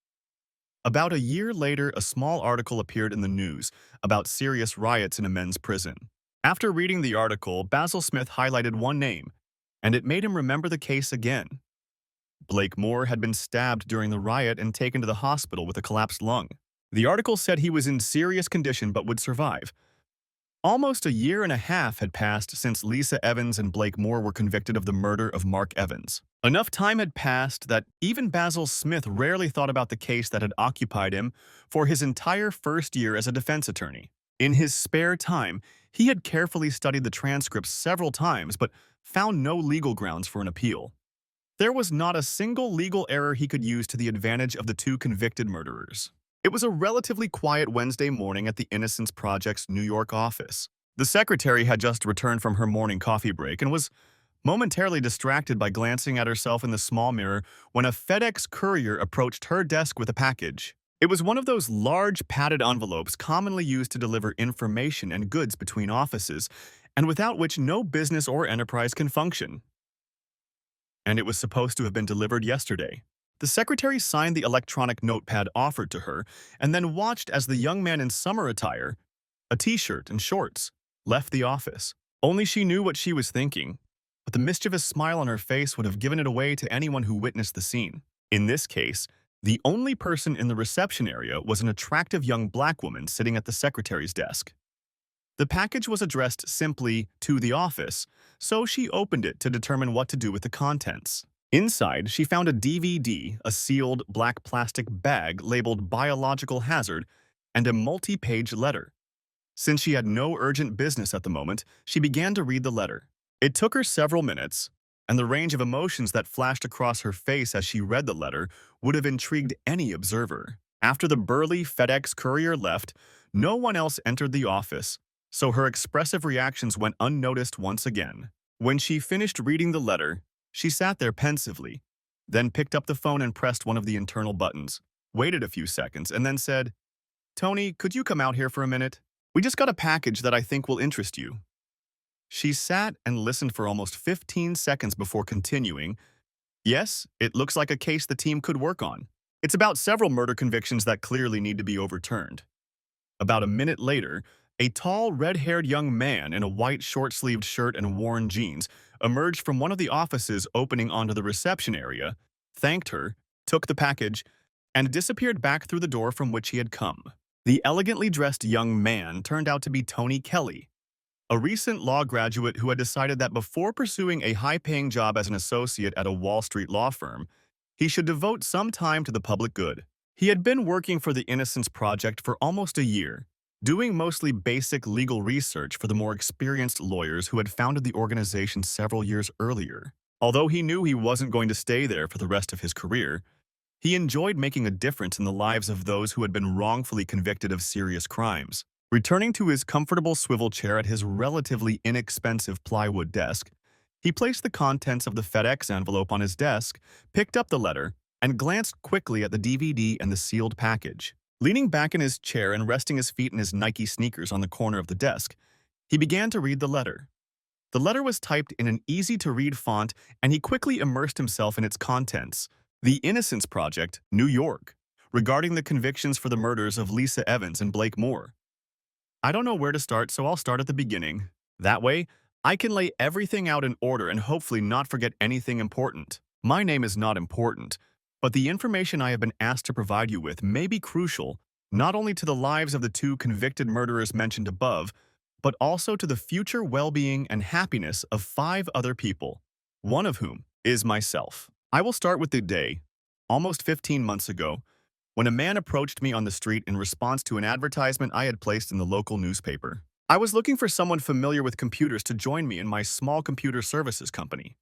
Speaker 1: About a year later, a small article appeared in the news about serious riots in a men's prison. After reading the article, Basil Smith highlighted one name, and it made him remember the case again. Blake Moore had been stabbed during the riot and taken to the hospital with a collapsed lung. The article said he was in serious condition but would survive. Almost a year and a half had passed since Lisa Evans and Blake Moore were convicted of the murder of Mark Evans. Enough time had passed that even Basil Smith rarely thought about the case that had occupied him for his entire first year as a defense attorney. In his spare time, he had carefully studied the transcripts several times but found no legal grounds for an appeal. There was not a single legal error he could use to the advantage of the two convicted murderers. It was a relatively quiet Wednesday morning at the Innocence Project's New York office. The secretary had just returned from her morning coffee break and was momentarily distracted by glancing at herself in the small mirror when a FedEx courier approached her desk with a package. It was one of those large padded envelopes commonly used to deliver information and goods between offices, and without which no business or enterprise can function. And it was supposed to have been delivered yesterday. The secretary signed the electronic notepad offered to her and then watched as the young man in summer attire, a t-shirt and shorts, left the office. Only she knew what she was thinking, but the mischievous smile on her face would have given it away to anyone who witnessed the scene. In this case, the only person in the reception area was an attractive young black woman sitting at the secretary's desk. The package was addressed simply to the office, so she opened it to determine what to do with the contents. Inside, she found a DVD, a sealed black plastic bag labeled biological hazard, and a multi-page letter. Since she had no urgent business at the moment, she began to read the letter. It took her several minutes, and the range of emotions that flashed across her face as she read the letter would have intrigued any observer. After the burly FedEx courier left, No one else entered the office, so her expressive reactions went unnoticed once again. When she finished reading the letter, she sat there pensively, then picked up the phone and pressed one of the internal buttons, waited a few seconds, and then said, "Tony, could you come out here for a minute? We just got a package that I think will interest you." She sat and listened for almost 15 seconds before continuing, "Yes, it looks like a case the team could work on. It's about several murder convictions that clearly need to be overturned." About a minute later, a tall, red-haired young man in a white short-sleeved shirt and worn jeans emerged from one of the offices opening onto the reception area, thanked her, took the package, and disappeared back through the door from which he had come. The elegantly dressed young man turned out to be Tony Kelly, a recent law graduate who had decided that before pursuing a high-paying job as an associate at a Wall Street law firm, he should devote some time to the public good. He had been working for the Innocence Project for almost a year, doing mostly basic legal research for the more experienced lawyers who had founded the organization several years earlier. Although he knew he wasn't going to stay there for the rest of his career, he enjoyed making a difference in the lives of those who had been wrongfully convicted of serious crimes. Returning to his comfortable swivel chair at his relatively inexpensive plywood desk, he placed the contents of the FedEx envelope on his desk, picked up the letter, and glanced quickly at the DVD and the sealed package. Leaning back in his chair and resting his feet in his Nike sneakers on the corner of the desk, he began to read the letter. The letter was typed in an easy-to-read font, and he quickly immersed himself in its contents. The Innocence Project, New York, regarding the convictions for the murders of Lisa Evans and Blake Moore. I don't know where to start, so I'll start at the beginning. That way, I can lay everything out in order and hopefully not forget anything important. My name is not important, but the information I have been asked to provide you with may be crucial, not only to the lives of the two convicted murderers mentioned above, but also to the future well-being and happiness of 5 other people, one of whom is myself. I will start with the day, almost 15 months ago, when a man approached me on the street in response to an advertisement I had placed in the local newspaper. I was looking for someone familiar with computers to join me in my small computer services company.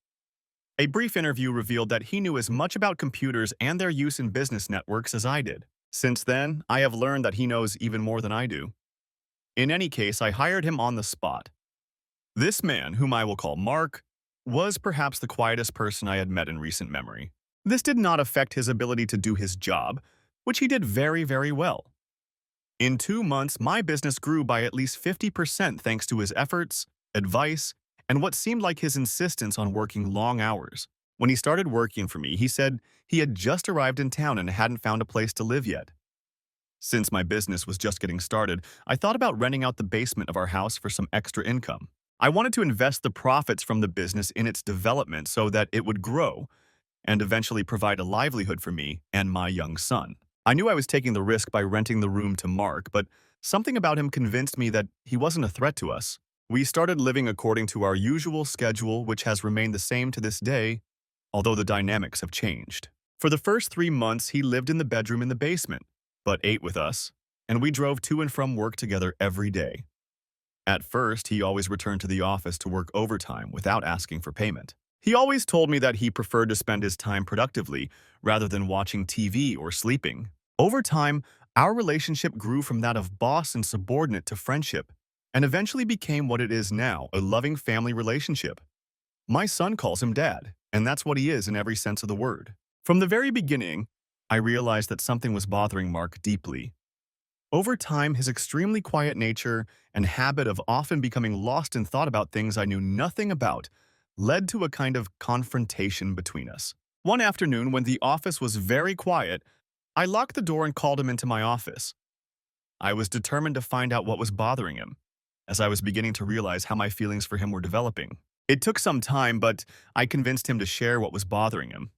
Speaker 1: A brief interview revealed that he knew as much about computers and their use in business networks as I did. Since then, I have learned that he knows even more than I do. In any case, I hired him on the spot. This man, whom I will call Mark, was perhaps the quietest person I had met in recent memory. This did not affect his ability to do his job, which he did very, very well. In 2 months, my business grew by at least 50% thanks to his efforts, advice, and what seemed like his insistence on working long hours. When he started working for me, he said he had just arrived in town and hadn't found a place to live yet. Since my business was just getting started, I thought about renting out the basement of our house for some extra income. I wanted to invest the profits from the business in its development so that it would grow and eventually provide a livelihood for me and my young son. I knew I was taking the risk by renting the room to Mark, but something about him convinced me that he wasn't a threat to us. We started living according to our usual schedule, which has remained the same to this day, although the dynamics have changed. For the first 3 months, he lived in the bedroom in the basement, but ate with us, and we drove to and from work together every day. At first, he always returned to the office to work overtime without asking for payment. He always told me that he preferred to spend his time productively rather than watching TV or sleeping. Over time, our relationship grew from that of boss and subordinate to friendship, and eventually became what it is now, a loving family relationship. My son calls him Dad, and that's what he is in every sense of the word. From the very beginning, I realized that something was bothering Mark deeply. Over time, his extremely quiet nature and habit of often becoming lost in thought about things I knew nothing about led to a kind of confrontation between us. One afternoon, when the office was very quiet, I locked the door and called him into my office. I was determined to find out what was bothering him, as I was beginning to realize how my feelings for him were developing. It took some time, but I convinced him to share what was bothering him.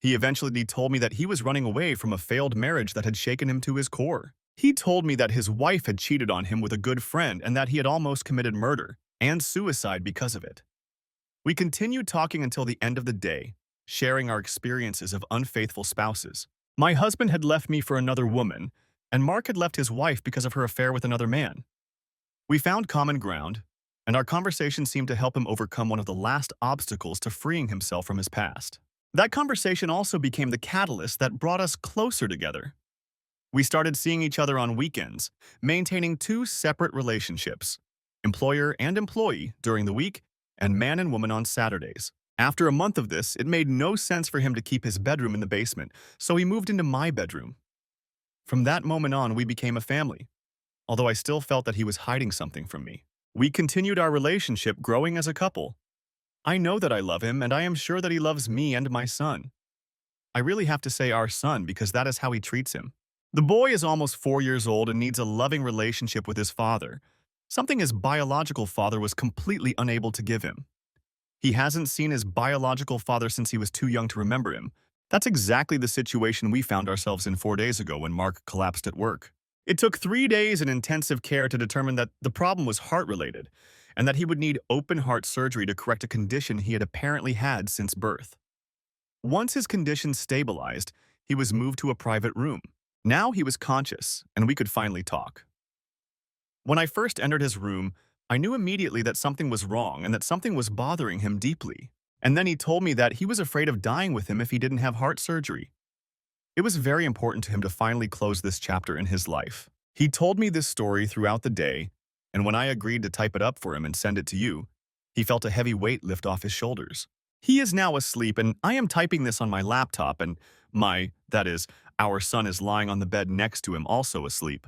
Speaker 1: He eventually told me that he was running away from a failed marriage that had shaken him to his core. He told me that his wife had cheated on him with a good friend and that he had almost committed murder and suicide because of it. We continued talking until the end of the day, sharing our experiences of unfaithful spouses. My husband had left me for another woman, and Mark had left his wife because of her affair with another man. We found common ground, and our conversation seemed to help him overcome one of the last obstacles to freeing himself from his past. That conversation also became the catalyst that brought us closer together. We started seeing each other on weekends, maintaining two separate relationships, employer and employee during the week, and man and woman on Saturdays. After a month of this, it made no sense for him to keep his bedroom in the basement, so he moved into my bedroom. From that moment on, we became a family, although I still felt that he was hiding something from me. We continued our relationship, growing as a couple. I know that I love him, and I am sure that he loves me and my son. I really have to say our son because that is how he treats him. The boy is almost 4 years old and needs a loving relationship with his father, something his biological father was completely unable to give him. He hasn't seen his biological father since he was too young to remember him. That's exactly the situation we found ourselves in 4 days ago when Mark collapsed at work. It took 3 days in intensive care to determine that the problem was heart-related and that he would need open-heart surgery to correct a condition he had apparently had since birth. Once his condition stabilized, he was moved to a private room. Now he was conscious, and we could finally talk. When I first entered his room, I knew immediately that something was wrong and that something was bothering him deeply. And then he told me that he was afraid of dying with him if he didn't have heart surgery. It was very important to him to finally close this chapter in his life. He told me this story throughout the day, and when I agreed to type it up for him and send it to you, he felt a heavy weight lift off his shoulders. He is now asleep, and I am typing this on my laptop, and that is, our son is lying on the bed next to him, also asleep.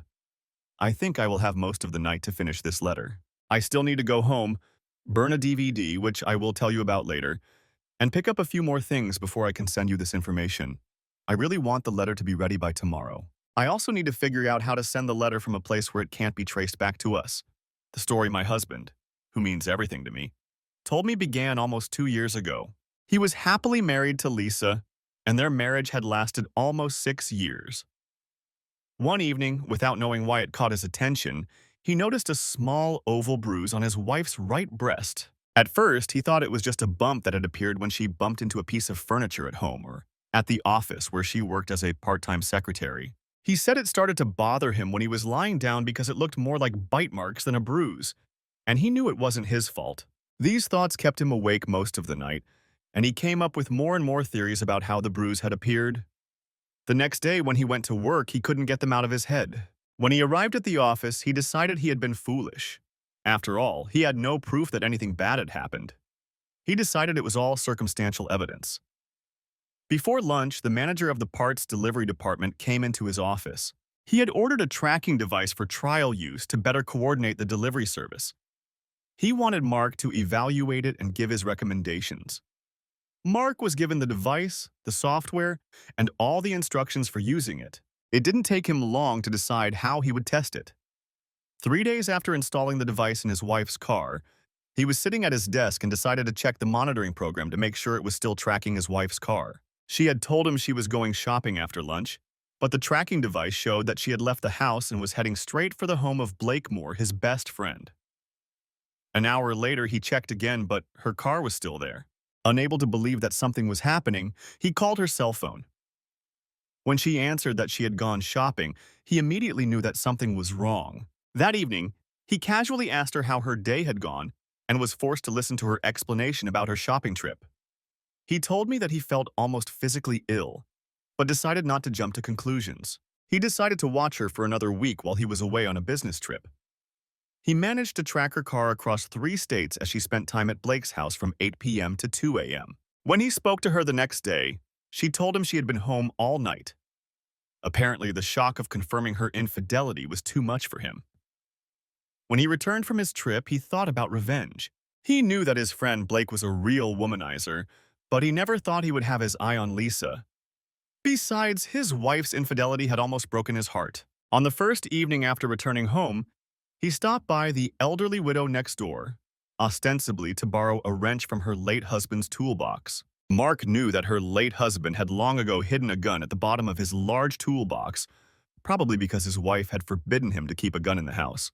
Speaker 1: I think I will have most of the night to finish this letter. I still need to go home, burn a DVD, which I will tell you about later, and pick up a few more things before I can send you this information. I really want the letter to be ready by tomorrow. I also need to figure out how to send the letter from a place where it can't be traced back to us. The story my husband, who means everything to me, told me began almost 2 years ago. He was happily married to Lisa, and their marriage had lasted almost 6 years. One evening, without knowing why it caught his attention, he noticed a small oval bruise on his wife's right breast. At first, he thought it was just a bump that had appeared when she bumped into a piece of furniture at home or at the office where she worked as a part-time secretary. He said it started to bother him when he was lying down because it looked more like bite marks than a bruise, and he knew it wasn't his fault. These thoughts kept him awake most of the night, and he came up with more and more theories about how the bruise had appeared. The next day, when he went to work, he couldn't get them out of his head. When he arrived at the office, he decided he had been foolish. After all, he had no proof that anything bad had happened. He decided it was all circumstantial evidence. Before lunch, the manager of the parts delivery department came into his office. He had ordered a tracking device for trial use to better coordinate the delivery service. He wanted Mark to evaluate it and give his recommendations. Mark was given the device, the software, and all the instructions for using it. It didn't take him long to decide how he would test it. 3 days after installing the device in his wife's car, he was sitting at his desk and decided to check the monitoring program to make sure it was still tracking his wife's car. She had told him she was going shopping after lunch, but the tracking device showed that she had left the house and was heading straight for the home of Blakemore, his best friend. An hour later, he checked again, but her car was still there. Unable to believe that something was happening, he called her cell phone. When she answered that she had gone shopping, he immediately knew that something was wrong. That evening, he casually asked her how her day had gone and was forced to listen to her explanation about her shopping trip. He told me that he felt almost physically ill, but decided not to jump to conclusions. He decided to watch her for another week while he was away on a business trip. He managed to track her car across 3 states as she spent time at Blake's house from 8 p.m. to 2 a.m. When he spoke to her the next day, she told him she had been home all night. Apparently, the shock of confirming her infidelity was too much for him. When he returned from his trip, he thought about revenge. He knew that his friend Blake was a real womanizer, but he never thought he would have his eye on Lisa. Besides, his wife's infidelity had almost broken his heart. On the first evening after returning home, he stopped by the elderly widow next door, ostensibly to borrow a wrench from her late husband's toolbox. Mark knew that her late husband had long ago hidden a gun at the bottom of his large toolbox, probably because his wife had forbidden him to keep a gun in the house.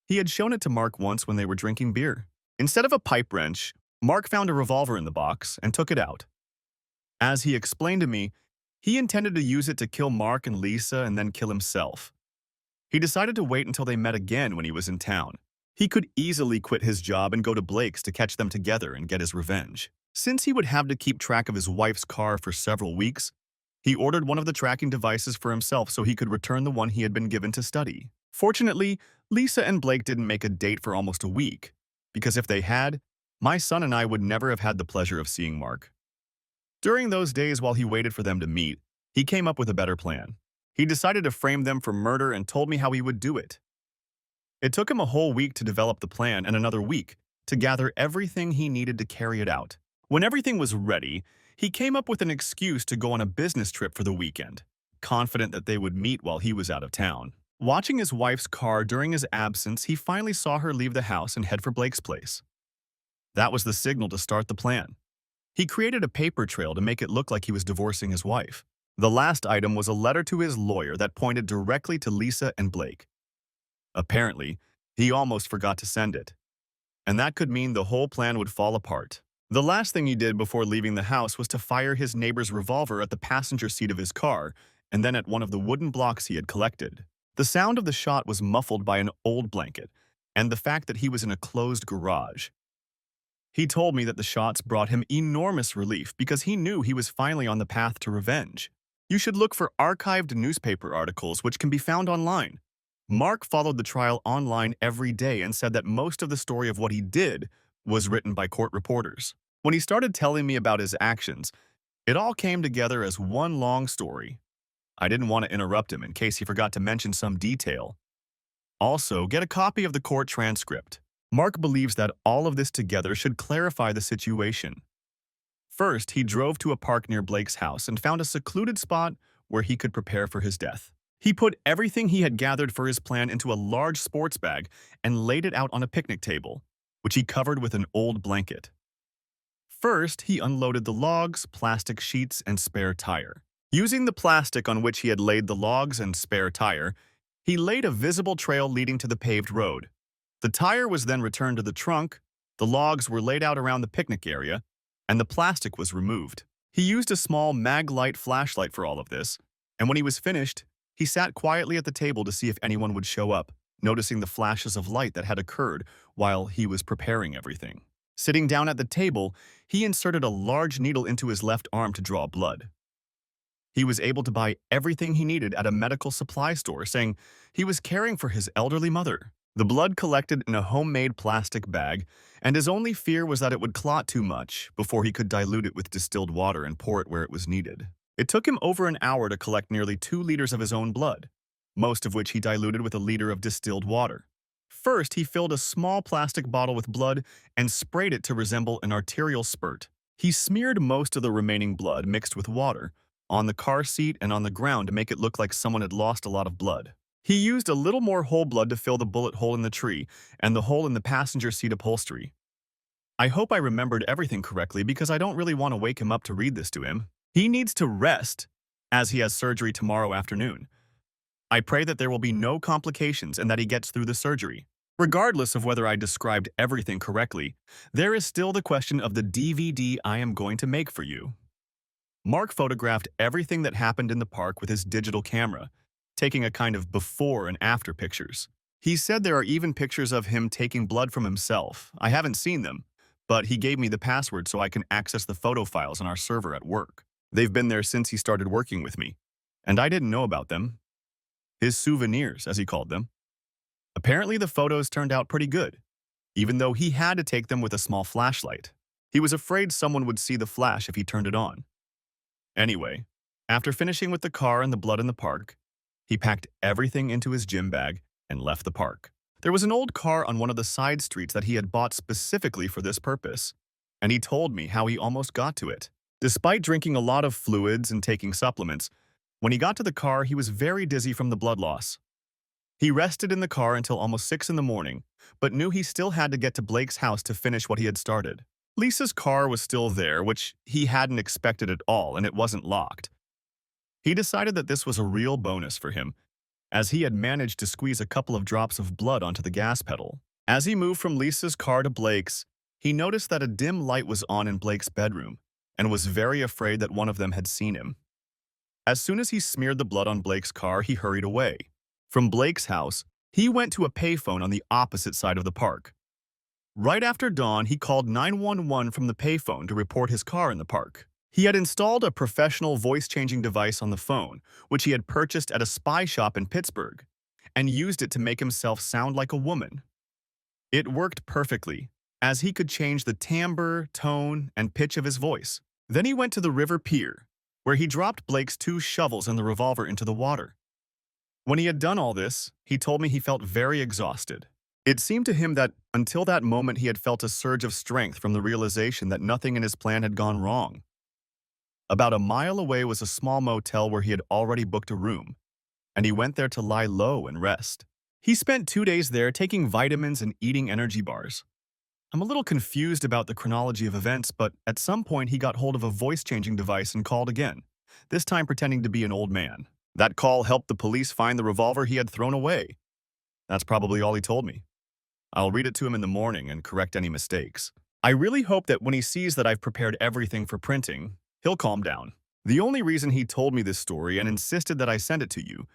Speaker 1: He had shown it to Mark once when they were drinking beer. Instead of a pipe wrench, Mark found a revolver in the box and took it out. As he explained to me, he intended to use it to kill Mark and Lisa and then kill himself. He decided to wait until they met again when he was in town. He could easily quit his job and go to Blake's to catch them together and get his revenge. Since he would have to keep track of his wife's car for several weeks, He ordered one of the tracking devices for himself so he could return the one he had been given to study. Fortunately, Lisa and Blake didn't make a date for almost a week, because if they had, my son and I would never have had the pleasure of seeing Mark. During those days while he waited for them to meet, he came up with a better plan. He decided to frame them for murder and told me how he would do it. It took him a whole week to develop the plan and another week to gather everything he needed to carry it out. When everything was ready, he came up with an excuse to go on a business trip for the weekend, confident that they would meet while he was out of town. Watching his wife's car during his absence, he finally saw her leave the house and head for Blake's place. That was the signal to start the plan. He created a paper trail to make it look like he was divorcing his wife. The last item was a letter to his lawyer that pointed directly to Lisa and Blake. Apparently, he almost forgot to send it, and that could mean the whole plan would fall apart. The last thing he did before leaving the house was to fire his neighbor's revolver at the passenger seat of his car and then at one of the wooden blocks he had collected. The sound of the shot was muffled by an old blanket and the fact that he was in a closed garage. He told me that the shots brought him enormous relief because he knew he was finally on the path to revenge. You should look for archived newspaper articles which can be found online. Mark followed the trial online every day and said that most of the story of what he did was written by court reporters. When he started telling me about his actions, it all came together as one long story. I didn't want to interrupt him in case he forgot to mention some detail. Also, get a copy of the court transcript. Mark believes that all of this together should clarify the situation. First, he drove to a park near Blake's house and found a secluded spot where he could prepare for his death. He put everything he had gathered for his plan into a large sports bag and laid it out on a picnic table, which he covered with an old blanket. First, he unloaded the logs, plastic sheets, and spare tire. Using the plastic on which he had laid the logs and spare tire, he laid a visible trail leading to the paved road. The tire was then returned to the trunk, the logs were laid out around the picnic area, and the plastic was removed. He used a small mag-light flashlight for all of this, and when he was finished, he sat quietly at the table to see if anyone would show up, noticing the flashes of light that had occurred while he was preparing everything. Sitting down at the table, he inserted a large needle into his left arm to draw blood. He was able to buy everything he needed at a medical supply store, saying he was caring for his elderly mother. The blood collected in a homemade plastic bag, and his only fear was that it would clot too much before he could dilute it with distilled water and pour it where it was needed. It took him over an hour to collect nearly 2 liters of his own blood, most of which he diluted with a liter of distilled water. First, he filled a small plastic bottle with blood and sprayed it to resemble an arterial spurt. He smeared most of the remaining blood, mixed with water, on the car seat and on the ground to make it look like someone had lost a lot of blood. He used a little more whole blood to fill the bullet hole in the tree and the hole in the passenger seat upholstery. I hope I remembered everything correctly because I don't really want to wake him up to read this to him. He needs to rest, as he has surgery tomorrow afternoon. I pray that there will be no complications and that he gets through the surgery. Regardless of whether I described everything correctly, there is still the question of the DVD I am going to make for you. Mark photographed everything that happened in the park with his digital camera, taking a kind of before and after pictures. He said there are even pictures of him taking blood from himself. I haven't seen them, but he gave me the password so I can access the photo files on our server at work. They've been there since he started working with me, and I didn't know about them. His souvenirs, as he called them. Apparently the photos turned out pretty good, even though he had to take them with a small flashlight. He was afraid someone would see the flash if he turned it on. Anyway, after finishing with the car and the blood in the park, he packed everything into his gym bag and left the park. There was an old car on one of the side streets that he had bought specifically for this purpose, and he told me how he almost got to it. Despite drinking a lot of fluids and taking supplements, when he got to the car, he was very dizzy from the blood loss. He rested in the car until almost 6 in the morning, but knew he still had to get to Blake's house to finish what he had started. Lisa's car was still there, which he hadn't expected at all, and it wasn't locked. He decided that this was a real bonus for him, as he had managed to squeeze a couple of drops of blood onto the gas pedal. As he moved from Lisa's car to Blake's, he noticed that a dim light was on in Blake's bedroom, and was very afraid that one of them had seen him. As soon as he smeared the blood on Blake's car, he hurried away. From Blake's house, he went to a payphone on the opposite side of the park. Right after dawn, he called 911 from the payphone to report his car in the park. He had installed a professional voice-changing device on the phone, which he had purchased at a spy shop in Pittsburgh, and used it to make himself sound like a woman. It worked perfectly, as he could change the timbre, tone, and pitch of his voice. Then he went to the river pier, where he dropped Blake's 2 shovels and the revolver into the water. When he had done all this, he told me he felt very exhausted. It seemed to him that until that moment he had felt a surge of strength from the realization that nothing in his plan had gone wrong. About a mile away was a small motel where he had already booked a room, and he went there to lie low and rest. He spent 2 days there taking vitamins and eating energy bars. I'm a little confused about the chronology of events, but at some point he got hold of a voice-changing device and called again, this time pretending to be an old man. That call helped the police find the revolver he had thrown away. That's probably all he told me. I'll read it to him in the morning and correct any mistakes. I really hope that when he sees that I've prepared everything for printing, he'll calm down. The only reason he told me this story and insisted that I send it to you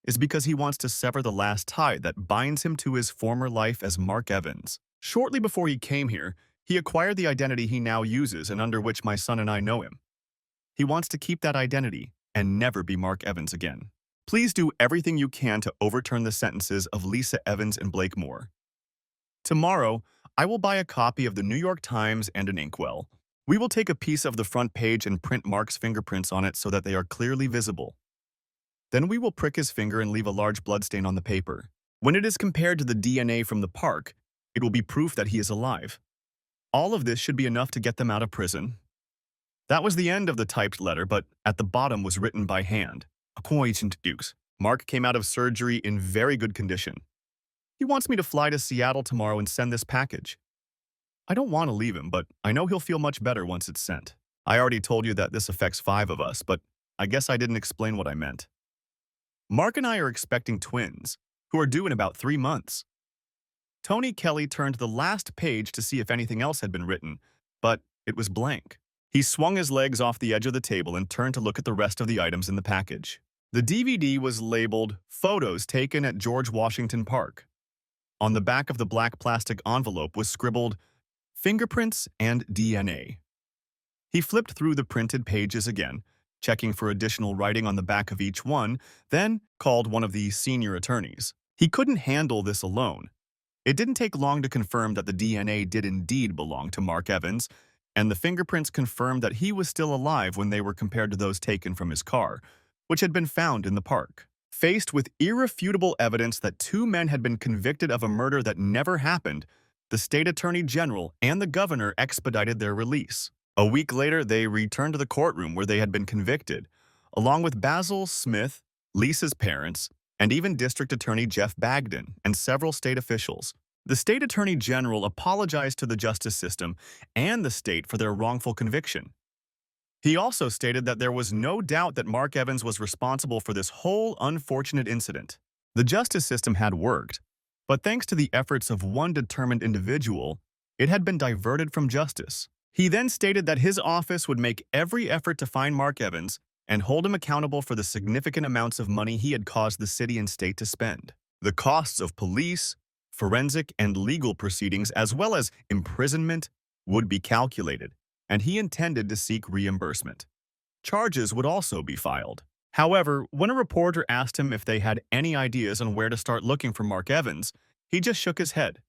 Speaker 1: is because he wants to sever the last tie that binds him to his former life as Mark Evans. Shortly before he came here, he acquired the identity he now uses and under which my son and I know him. He wants to keep that identity and never be Mark Evans again. Please do everything you can to overturn the sentences of Lisa Evans and Blake Moore. Tomorrow, I will buy a copy of the New York Times and an inkwell. We will take a piece of the front page and print Mark's fingerprints on it so that they are clearly visible. Then we will prick his finger and leave a large bloodstain on the paper. When it is compared to the DNA from the park, it will be proof that he is alive. All of this should be enough to get them out of prison. That was the end of the typed letter, but at the bottom was written by hand. Acquaintant Dukes. Mark came out of surgery in very good condition. He wants me to fly to Seattle tomorrow and send this package. I don't want to leave him, but I know he'll feel much better once it's sent. I already told you that this affects 5 of us, but I guess I didn't explain what I meant. Mark and I are expecting twins, who are due in about 3 months. Tony Kelly turned to the last page to see if anything else had been written, but it was blank. He swung his legs off the edge of the table and turned to look at the rest of the items in the package. The DVD was labeled Photos Taken at George Washington Park. On the back of the black plastic envelope was scribbled, Fingerprints and DNA. He flipped through the printed pages again, checking for additional writing on the back of each one, then called one of the senior attorneys. He couldn't handle this alone. It didn't take long to confirm that the DNA did indeed belong to Mark Evans, and the fingerprints confirmed that he was still alive when they were compared to those taken from his car, which had been found in the park. Faced with irrefutable evidence that 2 men had been convicted of a murder that never happened, the state attorney general and the governor expedited their release. A week later, they returned to the courtroom where they had been convicted, along with Basil Smith, Lisa's parents, and even District Attorney Jeff Bagden and several state officials. The state attorney general apologized to the justice system and the state for their wrongful conviction. He also stated that there was no doubt that Mark Evans was responsible for this whole unfortunate incident. The justice system had worked, but thanks to the efforts of one determined individual, it had been diverted from justice. He then stated that his office would make every effort to find Mark Evans and hold him accountable for the significant amounts of money he had caused the city and state to spend. The costs of police, forensic, and legal proceedings, as well as imprisonment, would be calculated, and he intended to seek reimbursement. Charges would also be filed. However, when a reporter asked him if they had any ideas on where to start looking for Mark Evans, he just shook his head.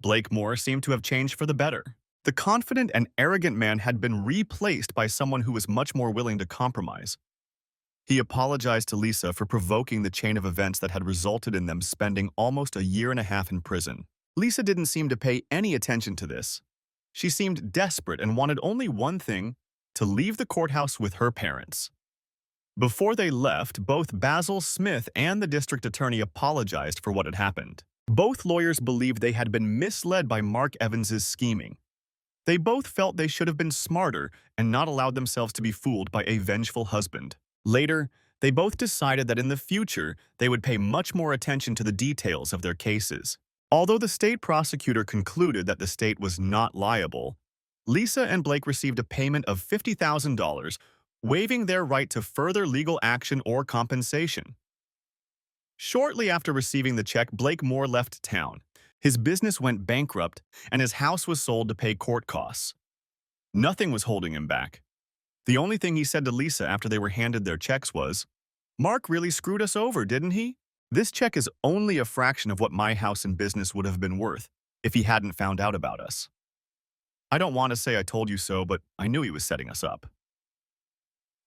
Speaker 1: Blake Moore seemed to have changed for the better. The confident and arrogant man had been replaced by someone who was much more willing to compromise. He apologized to Lisa for provoking the chain of events that had resulted in them spending almost a year and a half in prison. Lisa didn't seem to pay any attention to this. She seemed desperate and wanted only one thing, to leave the courthouse with her parents. Before they left, both Basil Smith and the district attorney apologized for what had happened. Both lawyers believed they had been misled by Mark Evans's scheming. They both felt they should have been smarter and not allowed themselves to be fooled by a vengeful husband. Later, they both decided that in the future, they would pay much more attention to the details of their cases. Although the state prosecutor concluded that the state was not liable, Lisa and Blake received a payment of $50,000, waiving their right to further legal action or compensation. Shortly after receiving the check, Blake Moore left town. His business went bankrupt, and his house was sold to pay court costs. Nothing was holding him back. The only thing he said to Lisa after they were handed their checks was, "Mark really screwed us over, didn't he? This check is only a fraction of what my house and business would have been worth if he hadn't found out about us. I don't want to say I told you so, but I knew he was setting us up."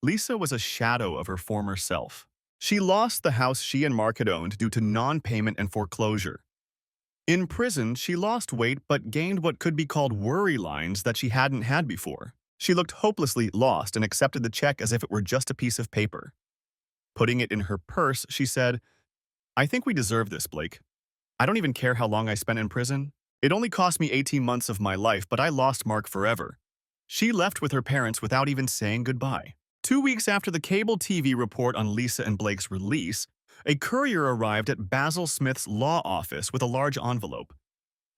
Speaker 1: Lisa was a shadow of her former self. She lost the house she and Mark had owned due to non-payment and foreclosure. In prison, she lost weight but gained what could be called worry lines that she hadn't had before. She looked hopelessly lost and accepted the check as if it were just a piece of paper. Putting it in her purse, she said, "I think we deserve this, Blake. I don't even care how long I spent in prison. It only cost me 18 months of my life, but I lost Mark forever." She left with her parents without even saying goodbye. 2 weeks after the cable TV report on Lisa and Blake's release, a courier arrived at Basil Smith's law office with a large envelope.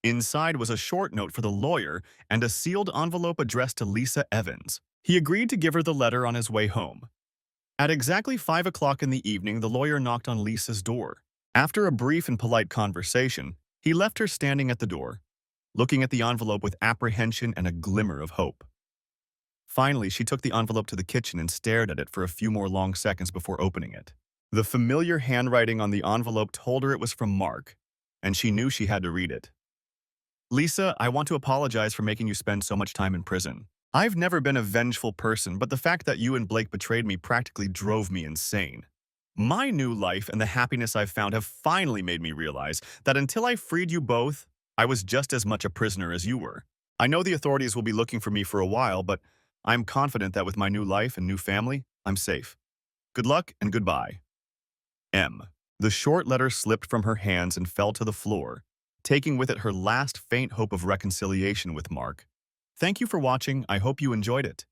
Speaker 1: Inside was a short note for the lawyer and a sealed envelope addressed to Lisa Evans. He agreed to give her the letter on his way home. At exactly 5 o'clock in the evening, the lawyer knocked on Lisa's door. After a brief and polite conversation, he left her standing at the door, looking at the envelope with apprehension and a glimmer of hope. Finally, she took the envelope to the kitchen and stared at it for a few more long seconds before opening it. The familiar handwriting on the envelope told her it was from Mark, and she knew she had to read it. "Lisa, I want to apologize for making you spend so much time in prison. I've never been a vengeful person, but the fact that you and Blake betrayed me practically drove me insane. My new life and the happiness I've found have finally made me realize that until I freed you both, I was just as much a prisoner as you were. I know the authorities will be looking for me for a while, but I'm confident that with my new life and new family, I'm safe. Good luck and goodbye. M." The short letter slipped from her hands and fell to the floor, taking with it her last faint hope of reconciliation with Mark. Thank you for watching. I hope you enjoyed it.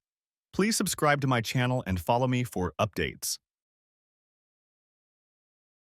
Speaker 1: Please subscribe to my channel and follow me for updates.